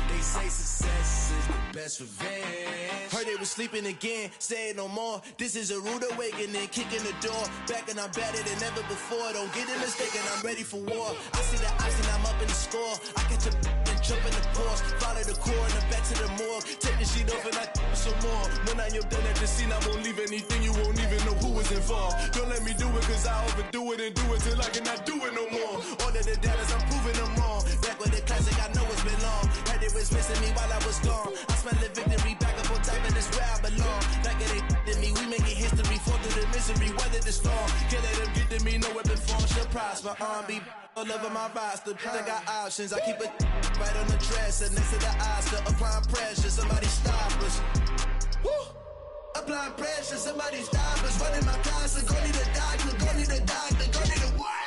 They say success is the best revenge. Heard they was sleeping again, say it no more. This is a rude awakening, kicking the door. Back and I'm better than ever before. Don't get it mistaken, I'm ready for war. I see the ice and I'm up in the score. I catch a and jump in the course. Follow the core and then back to the morgue. Take the sheet off and I some more. When I am done at the scene, I won't leave anything. You won't even know who was involved. Don't let me do it cause I overdo it and do it till I cannot do it no more. All of the doubters, I'm proving them wrong. Back with the classic, I know it's been long. Heard it was missing me while I was gone. I smell the victory back up on top and it's where I belong. Like it ain't to me, we making history. Fall through the misery, weather the storm. Can't let them get to me, no weapon form shall prosper. R&B all over my roster. I got options, I keep it right on the dresser. Next to the Oscar, applying pressure. Somebody stop us. Woo! Applying pressure, somebody stop us. Running my class, go need a doctor, go need a doctor, go need a what?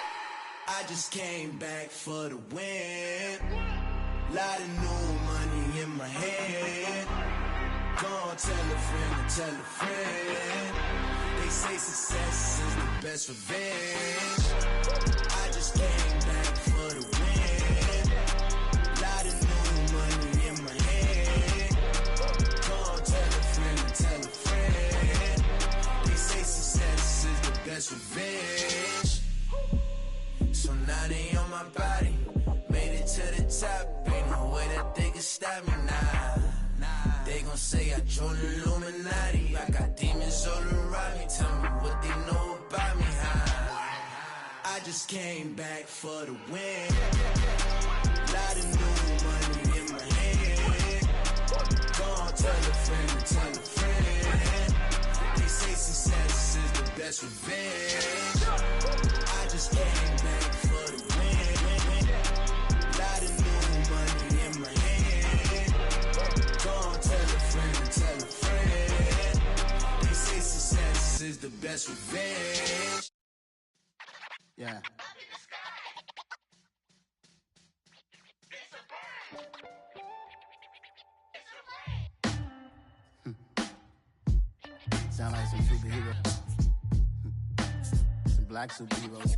I just came back for the win. Lot of new money in my hand. Gonna tell a friend. They say success is the best revenge. I just came back for the win. Lot of new money in my hand. Gonna tell a friend. They say success is the best revenge. So now they on my body. Made it to the top. Ain't no way that they can stop me now. They gon' say I joined the Illuminati. I got demons all around me. Tell me what they know about me, huh? I just came back for the win. Lot of new money in my hand. Gonna tell a friend. They say success is the best revenge. I just came back for the win. Lot of new money in my hand. Gonna tell a friend. They say success is the best revenge. Yeah. sound like some superheroes. Some black superheroes.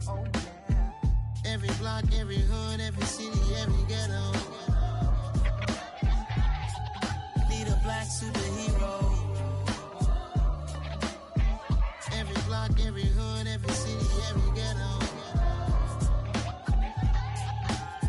Oh, yeah. Every block, every hood, every city, every ghetto. Need a black superhero. Every block, every hood, every city, every ghetto.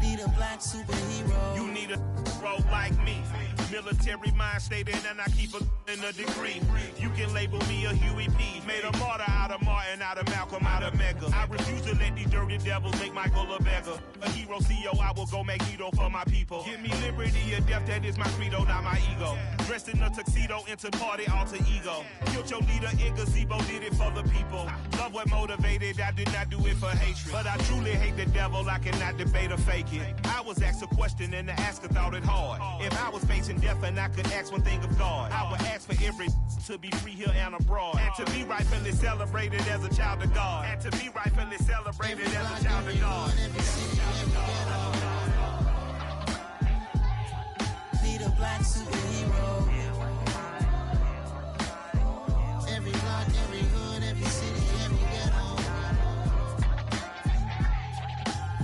Need a black superhero. You need a role like me. Military mind stated, and I keep in a degree. You can label me a Huey P. Made a martyr out of Martin, out of Malcolm, out of Mega. I refuse to let these dirty devils make Michael a beggar. A hero CEO, I will go Magneto for my people. Give me liberty or death, that is my credo, not my ego. Dressed in a tuxedo, into party alter ego. Killed your leader in gazebo, did it for the people. Love what motivated, I did not do it for hatred. But I truly hate the devil, I cannot debate or fake it. I was asked a question and the asker thought it hard. If I was facing death and I could ask one thing of God, I would ask for every to be free here and abroad, and to be rightfully celebrated as a child of God, and to be rightfully celebrated as a child of God. Need a black superhero. Every block, every hood, every city, every ghetto.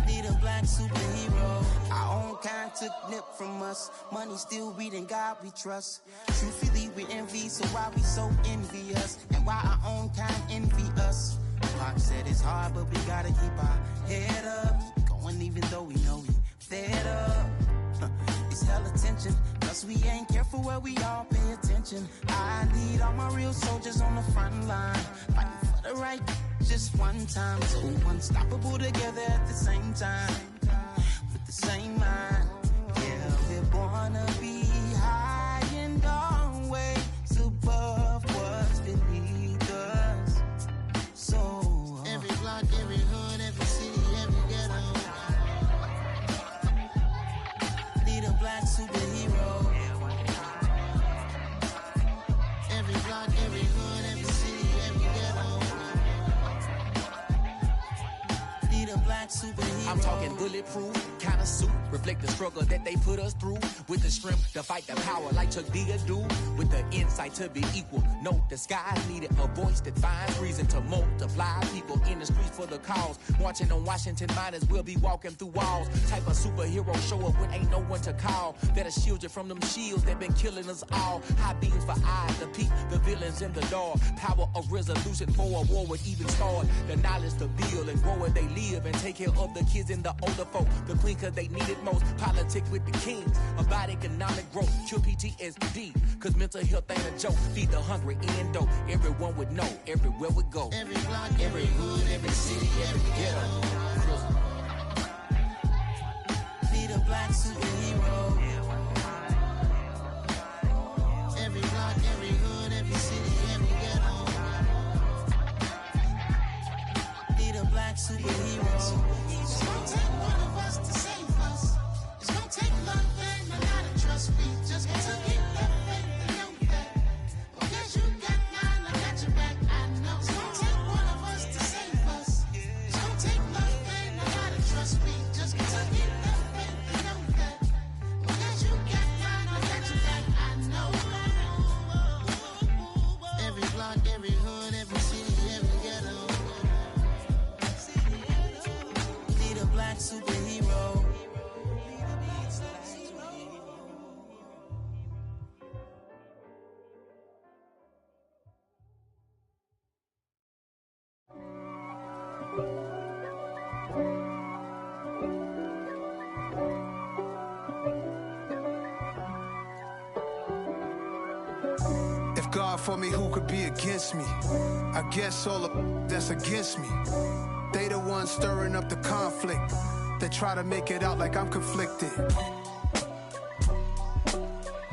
Need a black superhero. Our own kind took nip from us. Money still reading God we trust. Truthfully we envy, so why we so envious? And why our own kind envy us? Pac said it's hard, but we gotta keep our head up. Keep going even though we know we fed up. It's hell attention, cause we ain't careful where we all pay attention. I need all my real soldiers on the front line, fighting for the right just one time. So unstoppable together at the same time, with the same mind. Yeah, we're born to be high and always above what's beneath us. So every block, every hood, every city, every ghetto. Need a black superhero. Every block, every hood, every city, every ghetto. Need a black superhero. I'm talking bulletproof kind of suit, reflect the struggle that they put us through, with the strength to fight the power like Chuck D do, with the insight to be equal. No disguise needed, a voice that finds reason to multiply people in the streets for the cause. Marching on Washington miners, we'll be walking through walls. Type of superhero show up when ain't no one to call. That'll shield you from them shields that been killing us all. High beams for eyes to peep the villains in the dark. Power of resolution for a war would even start. The knowledge to build and grow where they live and take care of the kids and the older folk. The queen cause they need it most. Politics with the kings about economic growth. Cure PTSD cause mental health ain't a joke. Feed the hungry in dope. Everyone would know everywhere we go. Every block, every hood, every city, every ghetto. Need a black superhero. Every block, every hood, every city, every ghetto. Need a black superhero. It's gonna take one of us to save us. It's gonna take love and a lot of trust. We just got to keep that faith and know that. Because you got mine, I got your back, I know. It's gonna take one of us to save us. It's gonna take love and a lot of trust. We just got to keep that faith and know that. Because you got mine, I got your back, I know. Every block, every hood, every city, every ghetto. Need a black superhero. If God for me, who could be against me? I guess all of that's against me. They the ones stirring up the conflict. They try to make it out like I'm conflicted.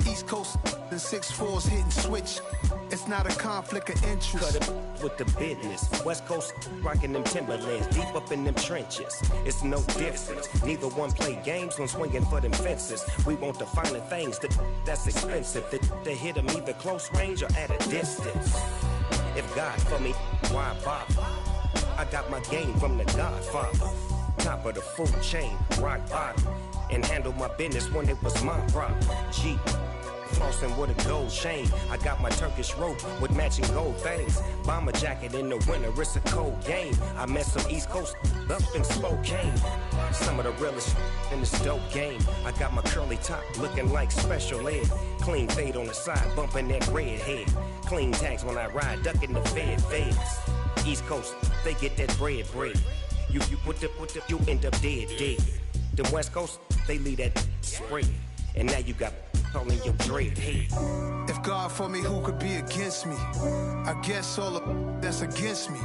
East Coast and 6'4's hitting switch. It's not a conflict of interest. Cut it with the business. West Coast rocking them Timberlands, deep up in them trenches. It's no difference. Neither one play games when swinging for them fences. We want the finer things that's expensive. They hit them either close range or at a distance. If God for me, why bother? I got my game from the Godfather. Top of the food chain, rock bottom. and handle my business when it was my problem. G. Flossing with a gold chain. I got my Turkish rope with matching gold things. Bomber jacket in the winter, it's a cold game. I met some East Coast up in Spokane. Some of the realest in this dope game. I got my curly top looking like special ed. Clean fade on the side, bumping that red head. Clean tags when I ride, ducking the feds. East Coast, they get that bread. You end up dead. The West Coast, they leave that spread. And now you got calling your dread head. If God for me, who could be against me? I guess all of that's against me.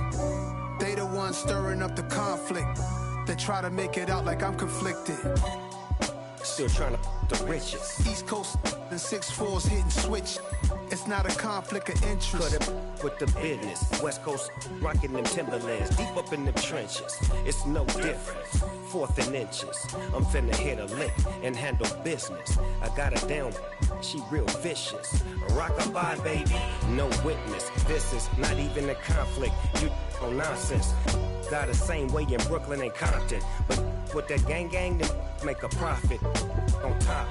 They the ones stirring up the conflict. They try to make it out like I'm conflicted. Still trying to the riches. East Coast and 6'4s hitting switch. It's not a conflict of interest. Cut it with the business. West Coast rocking them Timberlands, deep up in them trenches. It's no difference. 4th and inches. I'm finna hit a lick and handle business. I got her down. She real vicious. Rock-a-bye, baby. No witness. This is not even a conflict. You on nonsense. Got the same way in Brooklyn and Compton. But with that gang, then make a profit. On top,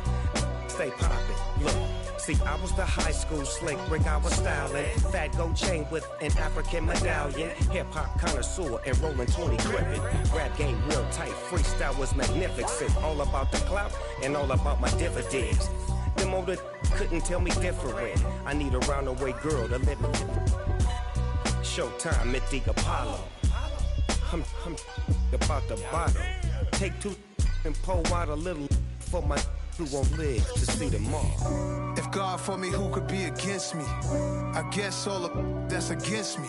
stay poppin'. Look. See, I was the high school slick Rick, I was styling. Fat gold chain with an African medallion. Hip-hop connoisseur and rolling 20 crippin'. Rap game real tight, freestyle was magnificent. All about the clout and all about my dividends. Them older couldn't tell me different. I need a roundaway girl to live with. Showtime at the Apollo. I'm about the bottom. Take 2 and pull out a little for my who won't live to see tomorrow. If God for me, who could be against me? I guess all of that's against me.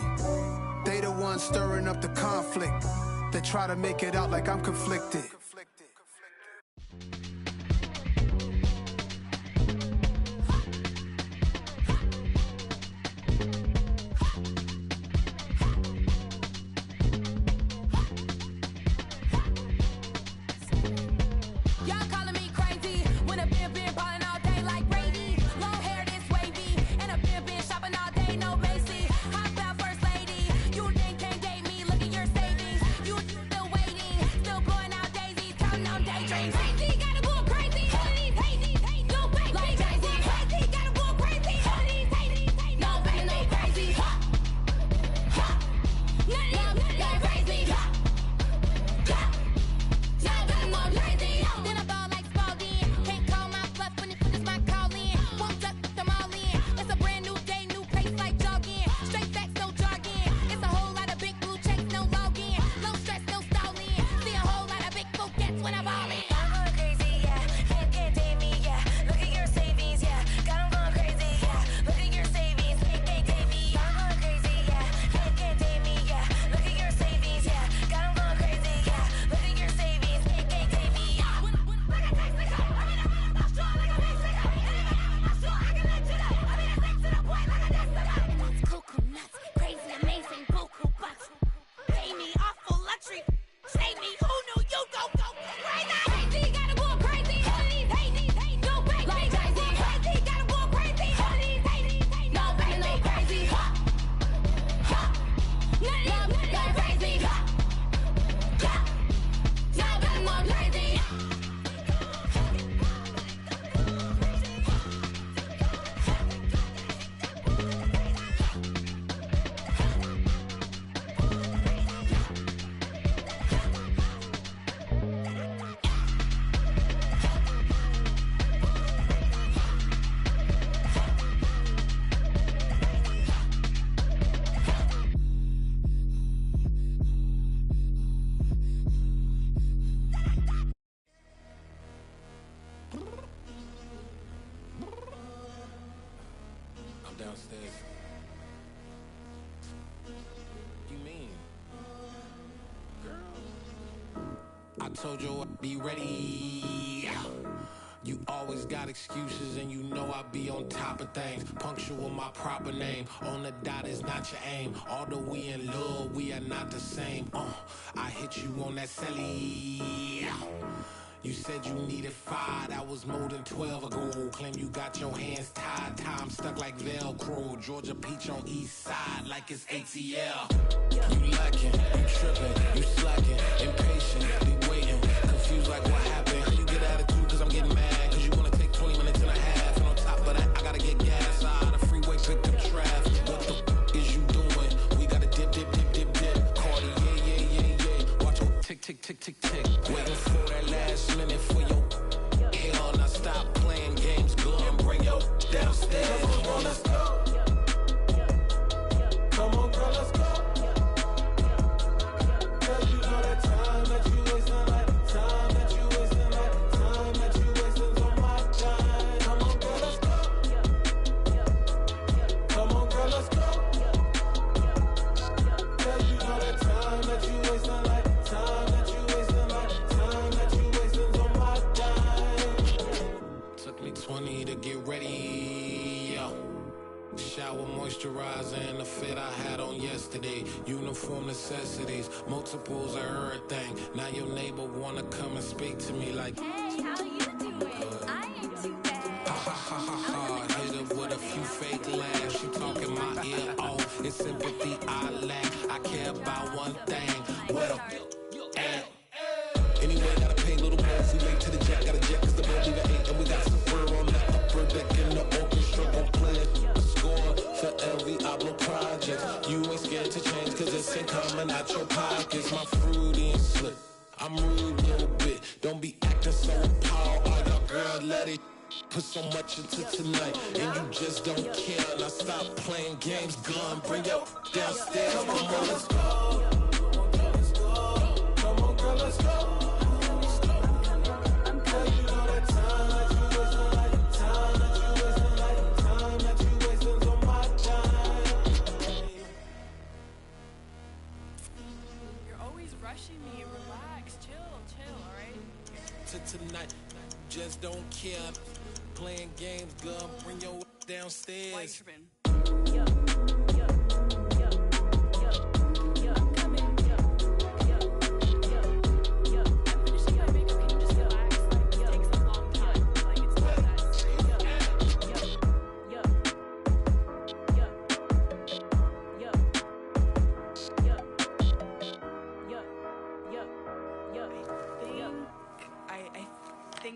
They the ones stirring up the conflict. They try to make it out like I'm conflicted. Downstairs. You mean? Girl, I told you I'd be ready. You always got excuses and you know I be on top of things. Punctual my proper name. On the dot is not your aim. Although we in love, we are not the same. I hit you on that celly. You said you needed 5, that was more than 12 ago. Claim you got your hands tied, time stuck like Velcro. Georgia Peach on east side like it's ATL. You lacking, you tripping, you slacking, impatient, be waiting, confused like what happened. You get attitude shower, moisturizer, and the fit I had on yesterday. Uniform necessities, multiples of everything. Now your neighbor wanna come and speak to me like, hey, how you doing? I ain't too bad. Ha ha ha ha ha. Hit her with a few fake laughs. She talking my ear off. It's sympathy I lack. I care about one thing. What up? Anyway, gotta pay little more. We late to the jet, got a jet cause the boat leave at 8. And we got some fur on the upper deck in the orchestra. Gon' play it, score for every Ablo project. You ain't scared to change cause it's ain't coming out your pockets. My fruity and slick, I'm rude a little bit. Don't be acting so appalled. All y'all girl, let it put so much into tonight. And you just don't care. Now stop playing games, gun, bring your downstairs. Come on, let's go. Come on, girl, let's go. Tonight, just don't care. Playing games, girl, bring your downstairs. Why you tripping?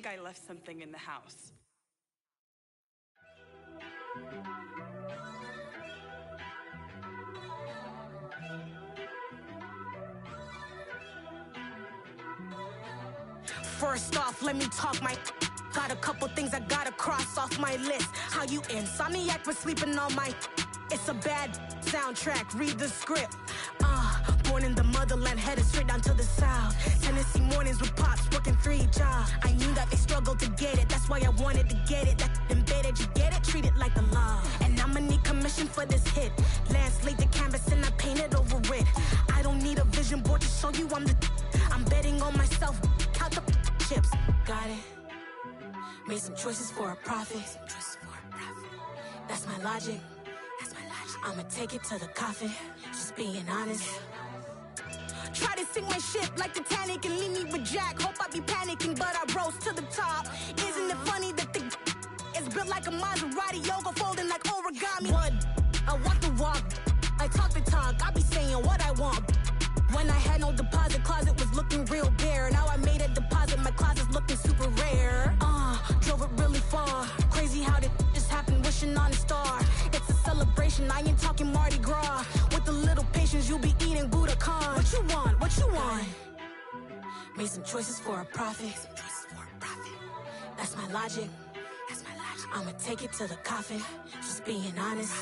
I left something in the house. First off, let me talk my. Got a couple things I gotta cross off my list. How you insomniac for sleeping on my. It's a bad soundtrack, read the script. Born in the motherland, headed straight down to the south. Tennessee mornings with pops, working 3 jobs. I knew that they struggled to get it, that's why I wanted to get it. That embedded, you get it, treat it like a law. And I'ma need commission for this hit. Lance laid the canvas and I painted over it. I don't need a vision board to show you I'm betting on myself, count the chips. Got it. Made some choices for a profit. That's my logic. I'ma take it to the coffin, just being honest. Try to sink my ship like Titanic and leave me with Jack. Hope I be panicking, but I rose to the top. Isn't it funny that the is built like a Maserati, yoga folding like origami? What? I walk the walk, I talk the talk, I be saying what I want. When I had no deposit, closet was looking real bare. Now I made a deposit, my closet's looking super rare. Drove it really far. Crazy how did just happen, wishing on a star. It's a celebration, I ain't talking Mardi Gras. With a little patience, you'll be eating Budokan. What you want? What you want? Made some choices for a profit. That's my logic. I'ma take it to the coffin, just being honest.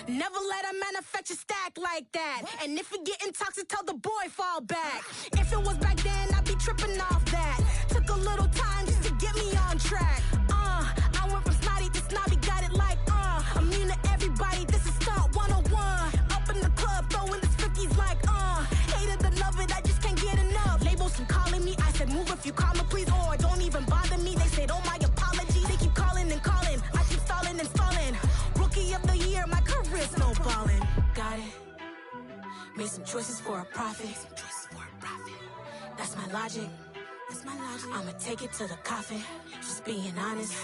Never let a manufacture stack like that. And if it getting toxic, tell the boy fall back. If it was back then, I'd be tripping off that. Took a little time just to get me on track. I went from snotty to snobby, got it like immune to everybody, this is stunt 101. Up in the club, throwing the cookies like hate it or love it, I just can't get enough. Labels keep calling me, I said move if you call me please, or don't even bother me. They said oh my apologies, they keep calling and calling. I keep stalling and stalling. Rookie of the year, my career snowballing. Got it. Made some choices for a profit. That's my logic. I'ma take it to the coffin, just being honest.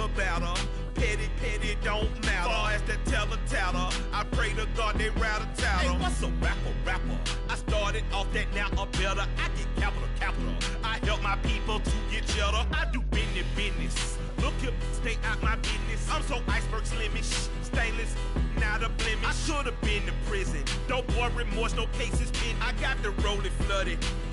About her. Petty, don't matter. Far as that teller-tatter, I pray to God they rattle-tattle. Hey, what's a rapper? I started off that, now I'm better. I get capital. I help my people to get cheddar. I do business. Look here, stay out my business. I'm so iceberg slimish, stainless, not a blemish. I should've been to prison. No more remorse, no cases pinned. I got the rolling flooded.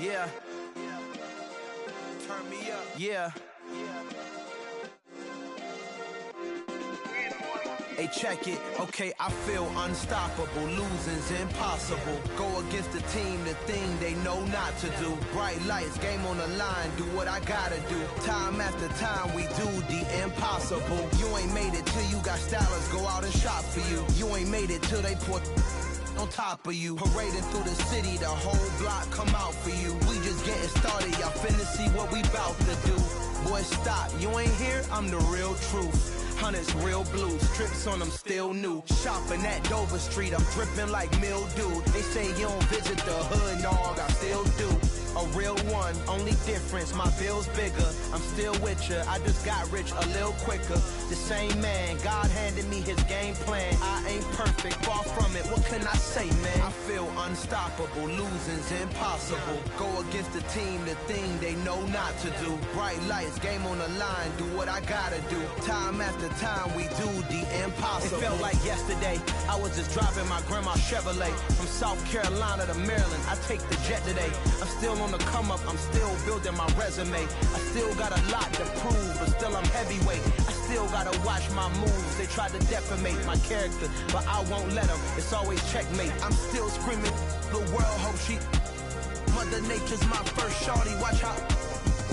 Yeah. Turn me up. Yeah. Hey, check it. Okay, I feel unstoppable. Losing's impossible. Go against the team, the thing they know not to do. Bright lights, game on the line, do what I gotta do. Time after time, we do the impossible. You ain't made it till you got stylers go out and shop for you. You ain't made it till they put on top of you. Parading through the city, the whole block come out for you. We just getting started, y'all finna see what we bout to do. Boy, stop, you ain't here, I'm the real truth. Hunters, real blues, strips on them still new. Shopping at Dover Street, I'm dripping like mildew. They say you don't visit the hood, dog, I still do. A real one, only difference, my bill's bigger. I'm still with ya, I just got rich a little quicker. The same man, God handed me his game plan. I ain't perfect, far from it, what can I say, man? I feel unstoppable, losing's impossible. Go against the team, the thing they know not to do. Bright lights, game on the line, do what I gotta do. Time after time, we do the impossible. It felt like yesterday, I was just driving my grandma's Chevrolet. From South Carolina to Maryland, I take the jet today. I'm still on the come up, I'm still building my resume. I still got a lot to prove, but still I'm heavyweight. I still gotta watch my moves. They tried to defamate my character, but I won't let them. It's always checkmate. I'm still screaming, the world hope she. Mother Nature's my first shorty, watch how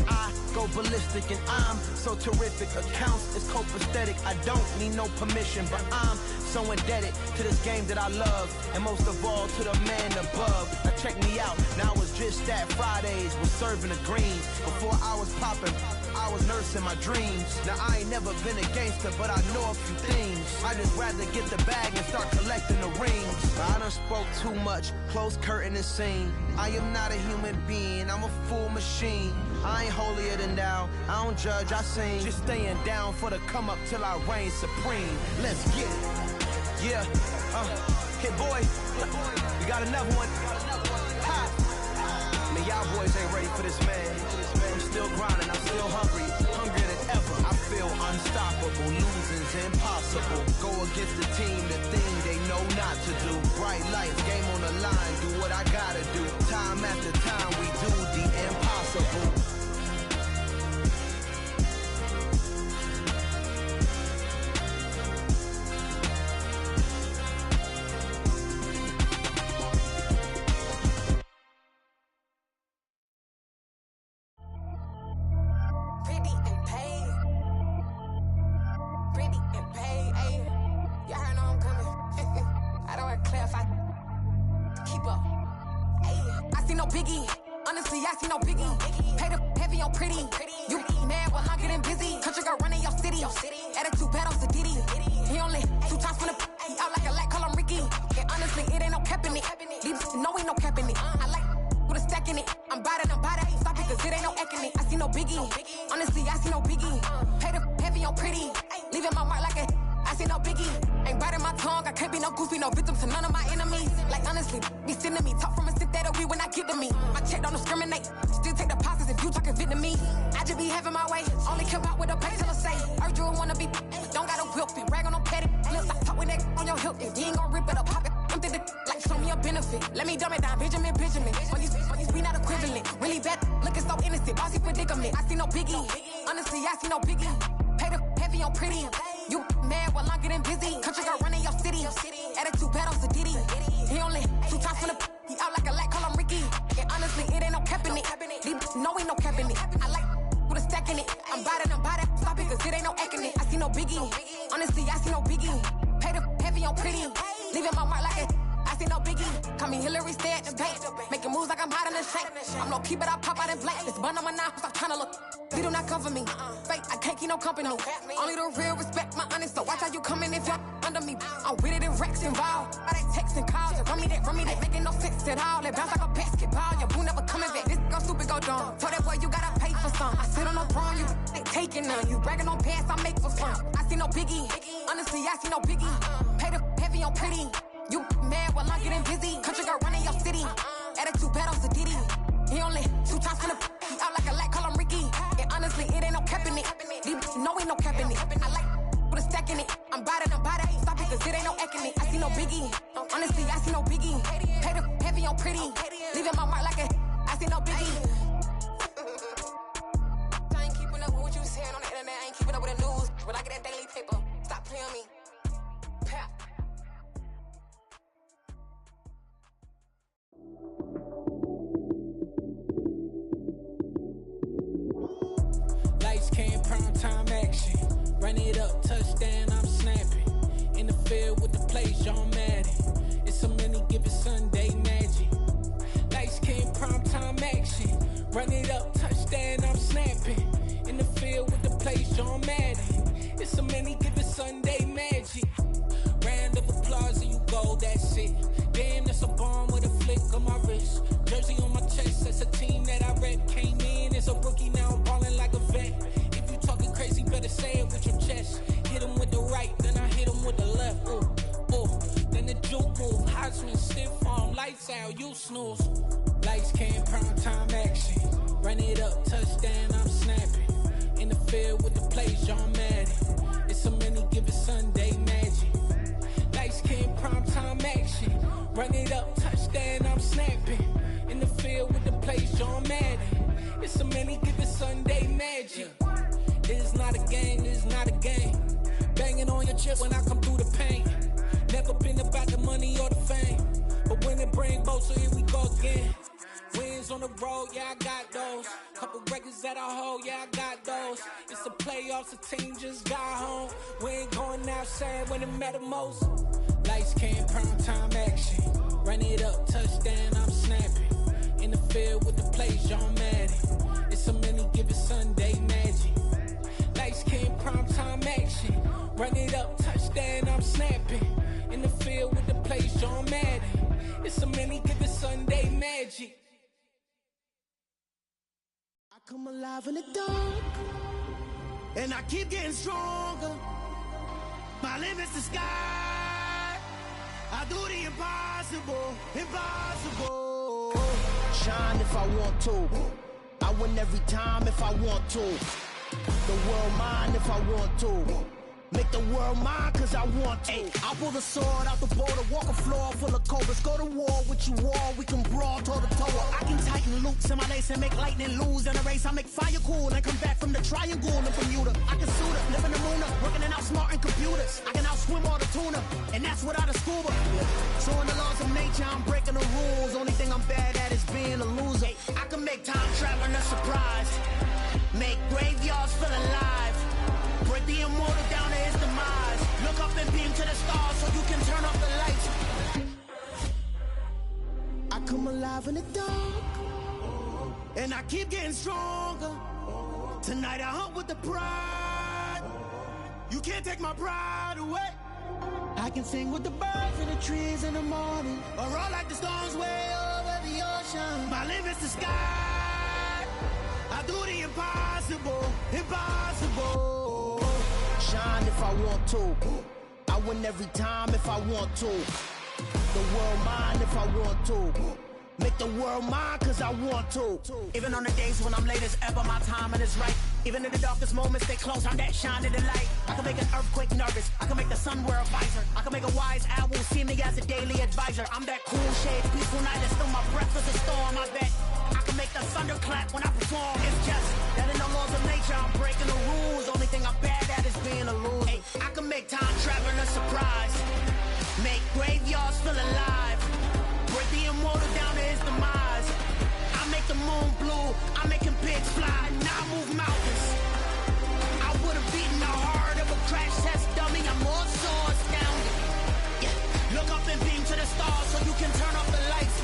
I go ballistic and I'm so terrific. Accounts is copacetic. I don't need no permission, but I'm so indebted to this game that I love, and most of all to the man above. Now check me out, now it's just that Fridays was serving the greens. Before I was popping, I was nursing my dreams. Now I ain't never been a gangster, but I know a few things. I just rather get the bag and start collecting the rings. I done spoke too much, close curtain and scene. I am not a human being, I'm a full machine. I ain't holier than thou, I don't judge, I sing. Just staying down for the come up till I reign supreme. Let's get it. Yeah, hit boy, we got another one. Ha. Man, y'all boys ain't ready for this, man. I'm still grinding, I'm still hungry, hungrier than ever. I feel unstoppable, losing's impossible. Go against the team, the thing they know not to do. Bright lights, game on the line, do what I gotta do. Time after time, we do the impossible. Only the real respect my honest, so watch how you coming if you're under me. I'm with it in Rex involved. By they texting calls, run me that, making no sense at all. It bounce like a basketball, your boo never coming back. This go stupid, go dumb. Told that boy you gotta pay for some. I sit on no throne, you ain't taking none. You bragging on pants, I make for fun. I see no biggie, honestly, I see no biggie. Pay the heavy on pretty. You mad while I'm getting busy. Country girl running your city. Attitude bad on Diddy. He only 2 times from the he out like a lack, call him Ricky. And honestly, it ain't no cap in it. No, ain't no cap in it. I like put a stack in it. I'm bout it. Stop it, cause it ain't no acting it. I see no biggie. Honestly, I see no biggie. Pay the heavy on pretty. Leaving my mark like a I see no biggie. I ain't keeping up with what you saying on the internet. I ain't keeping up with the news. But I get that daily paper. Stop playing on me. Pap. Lights came, prime time action. Run it up, touchdown, I'm snapping. In the field with the plays, John Madden. It's so many, give it Sunday magic. Lights came, prime time action. Run it up, touchdown, I'm snapping. In the field with the plays, John Madden. It's so many, give it Sunday magic. Round of applause and you go, that's it. Damn, that's a bomb with a flick on my wrist. Jersey on my chest, that's a team that I rep. Came in as a rookie, now I'm ballin' like a vet. If you talking crazy, better say it with your chest. Hit him with the right, then I hit him with the left. Ooh, ooh. Then the juke move, Heisman stiff arm, lights out, you snooze. Lights came, prime time action. Run it up, touchdown, I'm snapping. In the field with the plays, John Madden. It's so many, give it Sunday magic. Lights came, prime time action. Run it up, touchdown, I'm snapping. In the field with the plays, John Madden. It's so many, give it Sunday magic. This is not a game, this is not a game. Banging on your chip when I come through the pain. Never been about the money or the fame. But when it bring both, so here we go again. Wins on the road, yeah, I got those. Couple records that I hold, yeah, I got those. It's the playoffs, the team just got home. We ain't going outside when it matter most. Lights came, prime time action. Run it up, touchdown, I'm snapping. In the field with the plays, John Madden. It's so many, give it Sunday magic. Lights came, prime time action. Run it up, touchdown, I'm snapping. In the field with the plays, John Madden. It's so many, give it Sunday magic. I come alive in the dark, and I keep getting stronger. My limit's the sky. I do the impossible, impossible. Shine if I want to. I win every time if I want to. The world mine if I want to. Make the world mine cause I want to. I'll pull the sword out the border, walk a floor full of cobras. Go to war with you all, we can brawl toe to toe. I can tighten loops in my lace and make lightning lose in a race. I make fire cool and come back from the triangle in Bermuda. I can suit up, live in the moon up, working and outsmarting computers. I can outswim all the tuna, and that's without a scuba. So in the laws of nature, I'm breaking the rules. Only thing I'm bad at is being a loser. I can make time traveling a surprise. Make graveyards feel alive. Break the immortal down to his demise. Look up and beam to the stars so you can turn off the lights. I come alive in the dark, and I keep getting stronger. Tonight I hunt with the pride. You can't take my pride away. I can sing with the birds in the trees in the morning, or roll like the storms way over the ocean. My limit's the sky. I do the impossible, impossible. Shine if I want to. I win every time if I want to. The world mine if I want to. Make the world mine cause I want to. Even on the days when I'm late as ever, my timing is right. Even in the darkest moments, they close, I'm that shine in the light. I can make an earthquake nervous, I can make the sun wear a visor. I can make a wise owl see me as a daily advisor. I'm that cool shade, peaceful night, and still my breath is a storm, I bet. I can make the thunder clap when I perform. It's just that in the laws of nature, I'm breaking the rules. Only thing I'm bad at is being a loser. Hey, I can make time traveling a surprise. Make graveyards feel alive. Break the immortal down to his demise. I make the moon blue, I make him pigs fly. Now I move mountains. I would've beaten the heart of a crash test dummy. I'm more so astounded. Yeah. Look up and beam to the stars so you can turn off the lights.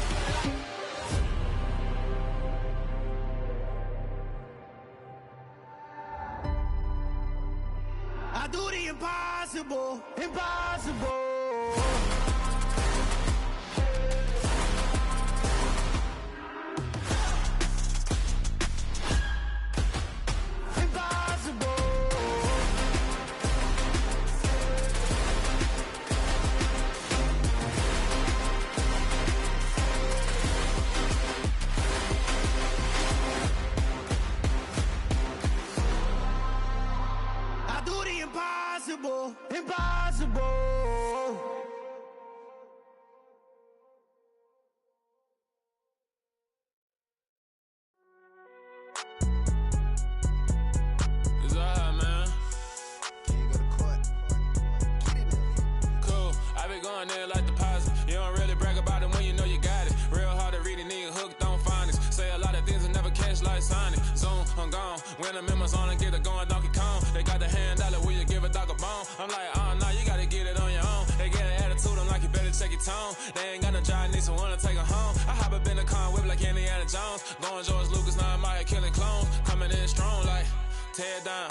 I do the impossible, impossible. Impossible, impossible. tear it down,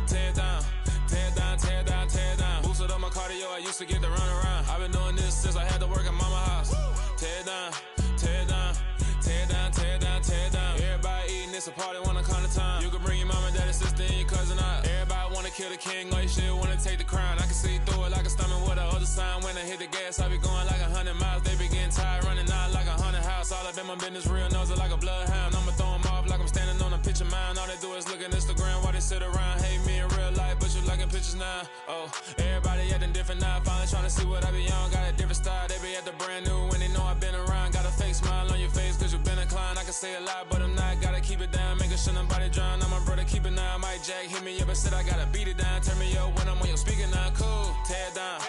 tear it down, tear it down, tear it down, tear it down. Boosted up my cardio, I used to get to run around. I've been doing this since I had to work at mama house. Tear it down, tear it down, tear it down, tear it down, tear it down. Everybody eating, it's a party, wanna come to time. You can bring your mama, daddy, sister, and your cousin out. Everybody wanna kill the king, or you shit wanna take the crown. I can see through it like a stomach with a other sign. When I hit the gas, I be going like 100 miles. They be getting tired, running out like 100 house. All up in my business, real nose it like a bloodhound. I'ma throw them off like I'm standing on a picture mound. All they do is look at Instagram while they sit around. Hate me in real life, but you liking pictures now. Oh, everybody acting different now. Finally trying to see what I be on. Got a different style, they be at the brand new when they know I've been around. Got a fake smile on your face cause you been inclined. I can say a lot, but I'm not. Gotta keep it down, making sure nobody drown. I'm my brother, keep it now. Mike Jack hit me up and said I gotta beat it down. Turn me up when I'm on your speaker now. Cool, tear it down,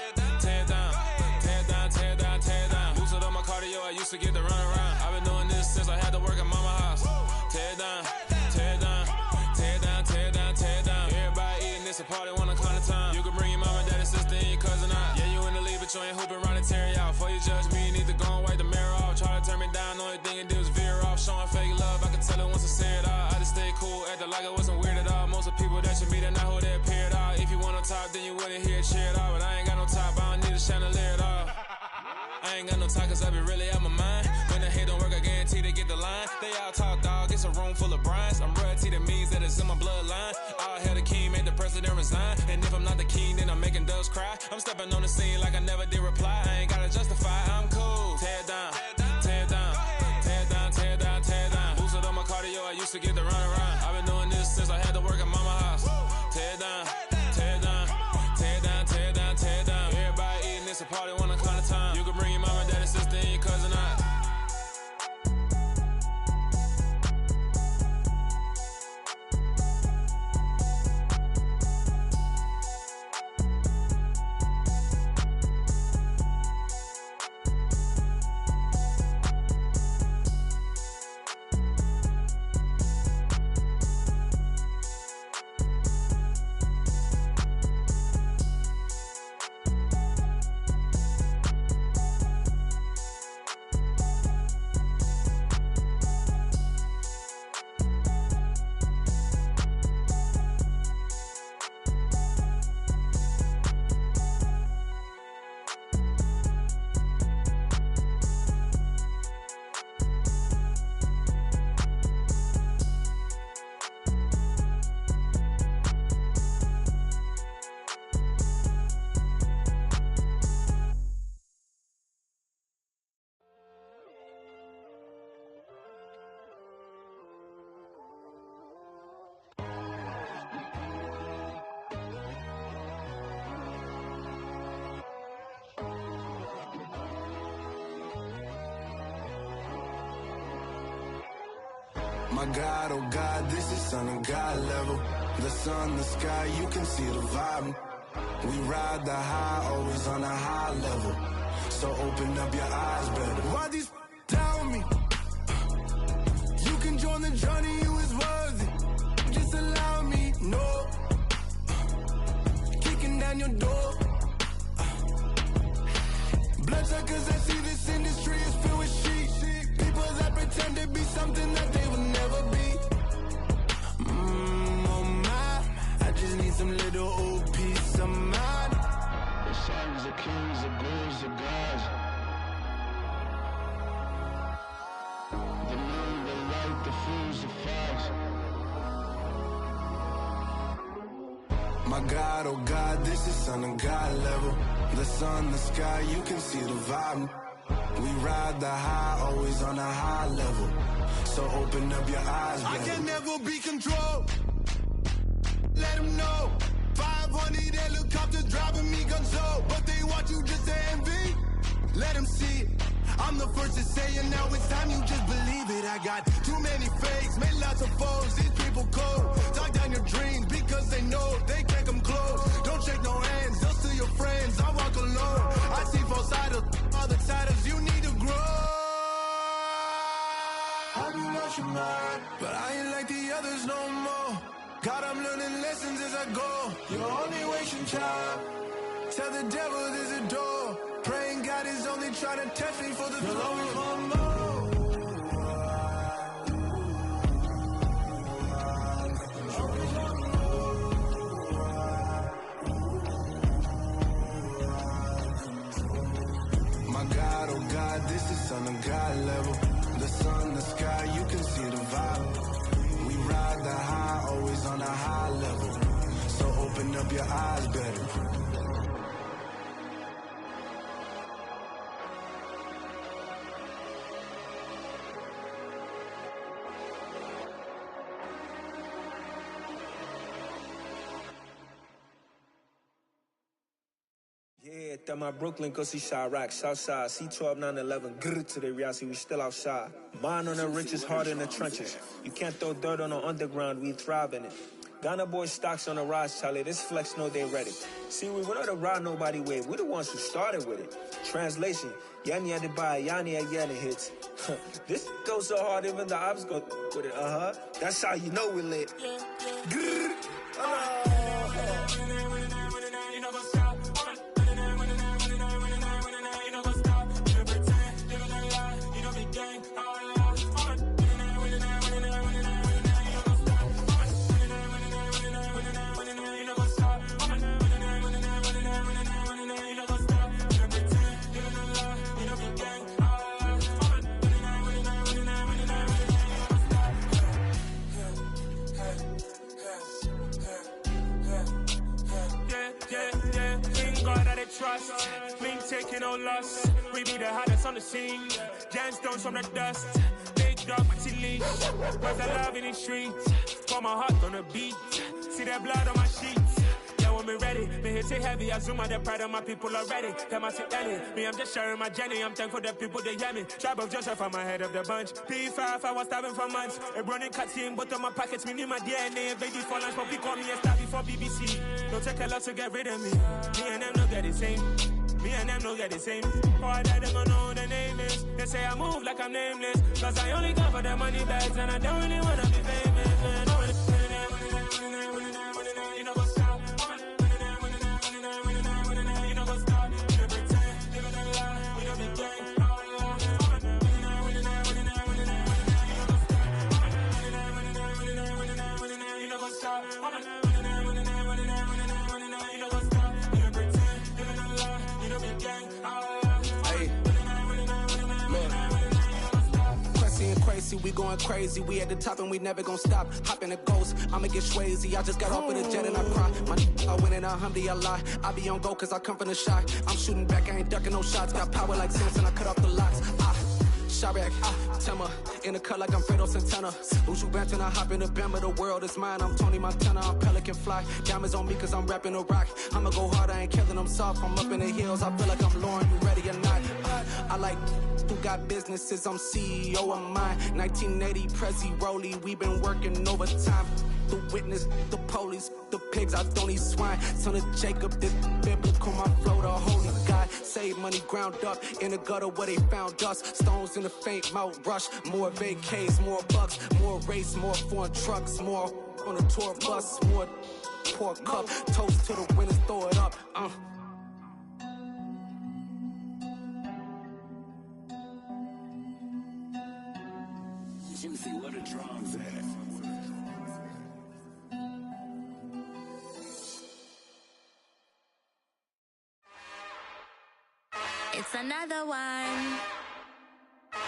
tear it down, tear it down, tear it down, tear it down. Boosted up my cardio, I used to get to run around. I've been doing this since I had to work at mama house. Tear it down, tear it down, tear it down, tear it down, tear it down. Everybody eating, it's a party, wanna come to time. You can bring your mama, daddy, sister, and your cousin out. Yeah, you in the lead, but you ain't hooping around and tear you out. Before you judge me, you need to go and wipe the mirror off. Try to turn me down, only thing it do is veer off. Showing fake love, I can tell it once I say it all. I just stay cool, acting like it wasn't weird at all. Most of the people that you meet are not who they appear at all. If you want on top, then you wouldn't hear it cheer at all. But I ain't got no top, I don't need a chandelier at all. I ain't got no time cause I be really out my mind. When the hate don't work, I guarantee they get the line. They all talk dog, it's a room full of brinds. I'm royalty, that means that it's in my bloodline. All hail the king, made the president resign. And if I'm not the king, then I'm making doves cry. I'm stepping on the scene like I never did reply. I ain't gotta justify, I'm cool. Tear it down, tear it down, tear it down, tear it down, tear it down. Boosted up my cardio, I used to get to run around. I've been doing this since I had to work at mama house. Tear it down, tear it down, tear it down, tear it down, tear it down. Everybody eating, it's a party, wanna come to time. You can bring your mama, daddy, sister, and your cousin out. My God, oh God, this is son of God level. The sun, the sky, you can see the vibe. We ride the high, always on a high level. So open up your eyes better. Why these tell me? You can join the journey, you is worthy. Just allow me, no. Kicking down your door. Bloodsuckers, I see this industry is filled with sheep. People that pretend to be something that they will never be. Oh my, I just need some little old peace of mind. The sons of kings, the bulls, the gods. The moon, the light, the fools, the fogs. My God, oh God, this is son of God level. The sun, the sky, you can see the vibe. We ride the high, always on a high level. So open up your eyes, baby. I can never be controlled. Let them know. 500 helicopters driving me gonzo. But they want you just to envy. Let them see it. I'm the first to say it, now it's time you just believe it. I got too many fakes, made lots of foes. These people cold. Talk down your dreams because they know they can't come close. Don't shake no hands, they'll steal your friends. I walk alone. I see falsettos, other titles, you need to grow. Have you lost your mind? But I ain't like the others no more. God, I'm learning lessons as I go. You're only wasting time. Tell the devil there's a door. Praying God is only trying to test me for the throne. You'll always want more. Always want more. on a God level. The sun, the sky, you can see the vibe. We ride the high, always on a high level. So open up your eyes better. Yeah, that my Brooklyn, go see Chirac, Southside, C12, 911, grr to the reality, we still outside. Mine on the richest, heart in the trenches. You can't throw dirt on the underground, we thrive in it. Ghana boys stocks on the rise, Charlie, this flex know they ready. See, we not the ride nobody wave, we the ones who started with it. Translation, Yani had to buy, Yani had Yanni hits. This goes so hard, even the ops go with it, That's how you know we lit. Grr, trust, we ain't taking no loss. We be the hottest on the scene. Gemstones from the dust. Big dog, pretty leash. Where's the love in the streets? Pour my heart on the beat. See that blood on my sheets. Yeah, when me ready, me hit it heavy. I zoom out the pride of my people already. Them I see Ellie. Me, I'm just sharing my journey. I'm thankful the people they hear me. Tribe of Joseph, I'm ahead of the bunch. P5, I was starving for months. A running cut in, but on my pockets, me need my DNA. Baby for lunch, but we call me a star before BBC. Don't take a lot to get rid of me. Me and them don't get the same. Me and them don't get the same. All that them don't know the name is. They say I move like I'm nameless. Cause I only come for the money bags and I don't really wanna be famous, man. You know what's up? You know what's up? You pretend, living a lie. You know the game. You know what's up? Crazy, we going crazy. We at the top and we never gonna stop. Hop in a ghost, I'ma get swayzy. I just got off with a jet and I cry. I win in a Humvee, I lie. I be on go cause I come from the shot. I'm shooting back, I ain't ducking no shots. Got power like Samson, I cut off the locks. Chirac, Tema, in the cut like I'm Fredo Santana. Uju Banton, I hop in the Bama, the world is mine. I'm Tony Montana, I'm Pelican Fly. Diamonds on me cause I'm rapping a rock. I'ma go hard, I ain't killing them soft. I'm up in the hills, I feel like I'm Lauren, you ready or not? I like who got businesses, I'm CEO of mine. 1980 Prezi Rolly, we been working overtime. The witness, the police, the pigs, I don't eat swine. Son of Jacob, this biblical, my flow, the holy God. Save money ground up in the gutter where they found us. Stones in the faint mouth rush. More vacays, more bucks, more race, more foreign trucks, more on a tour bus, more pork cup. Toast to the winners, throw it up. Juicy, where the drums at? It's another one.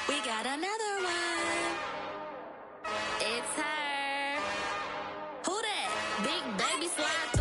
We got another one. It's her. Who that? Big baby slide.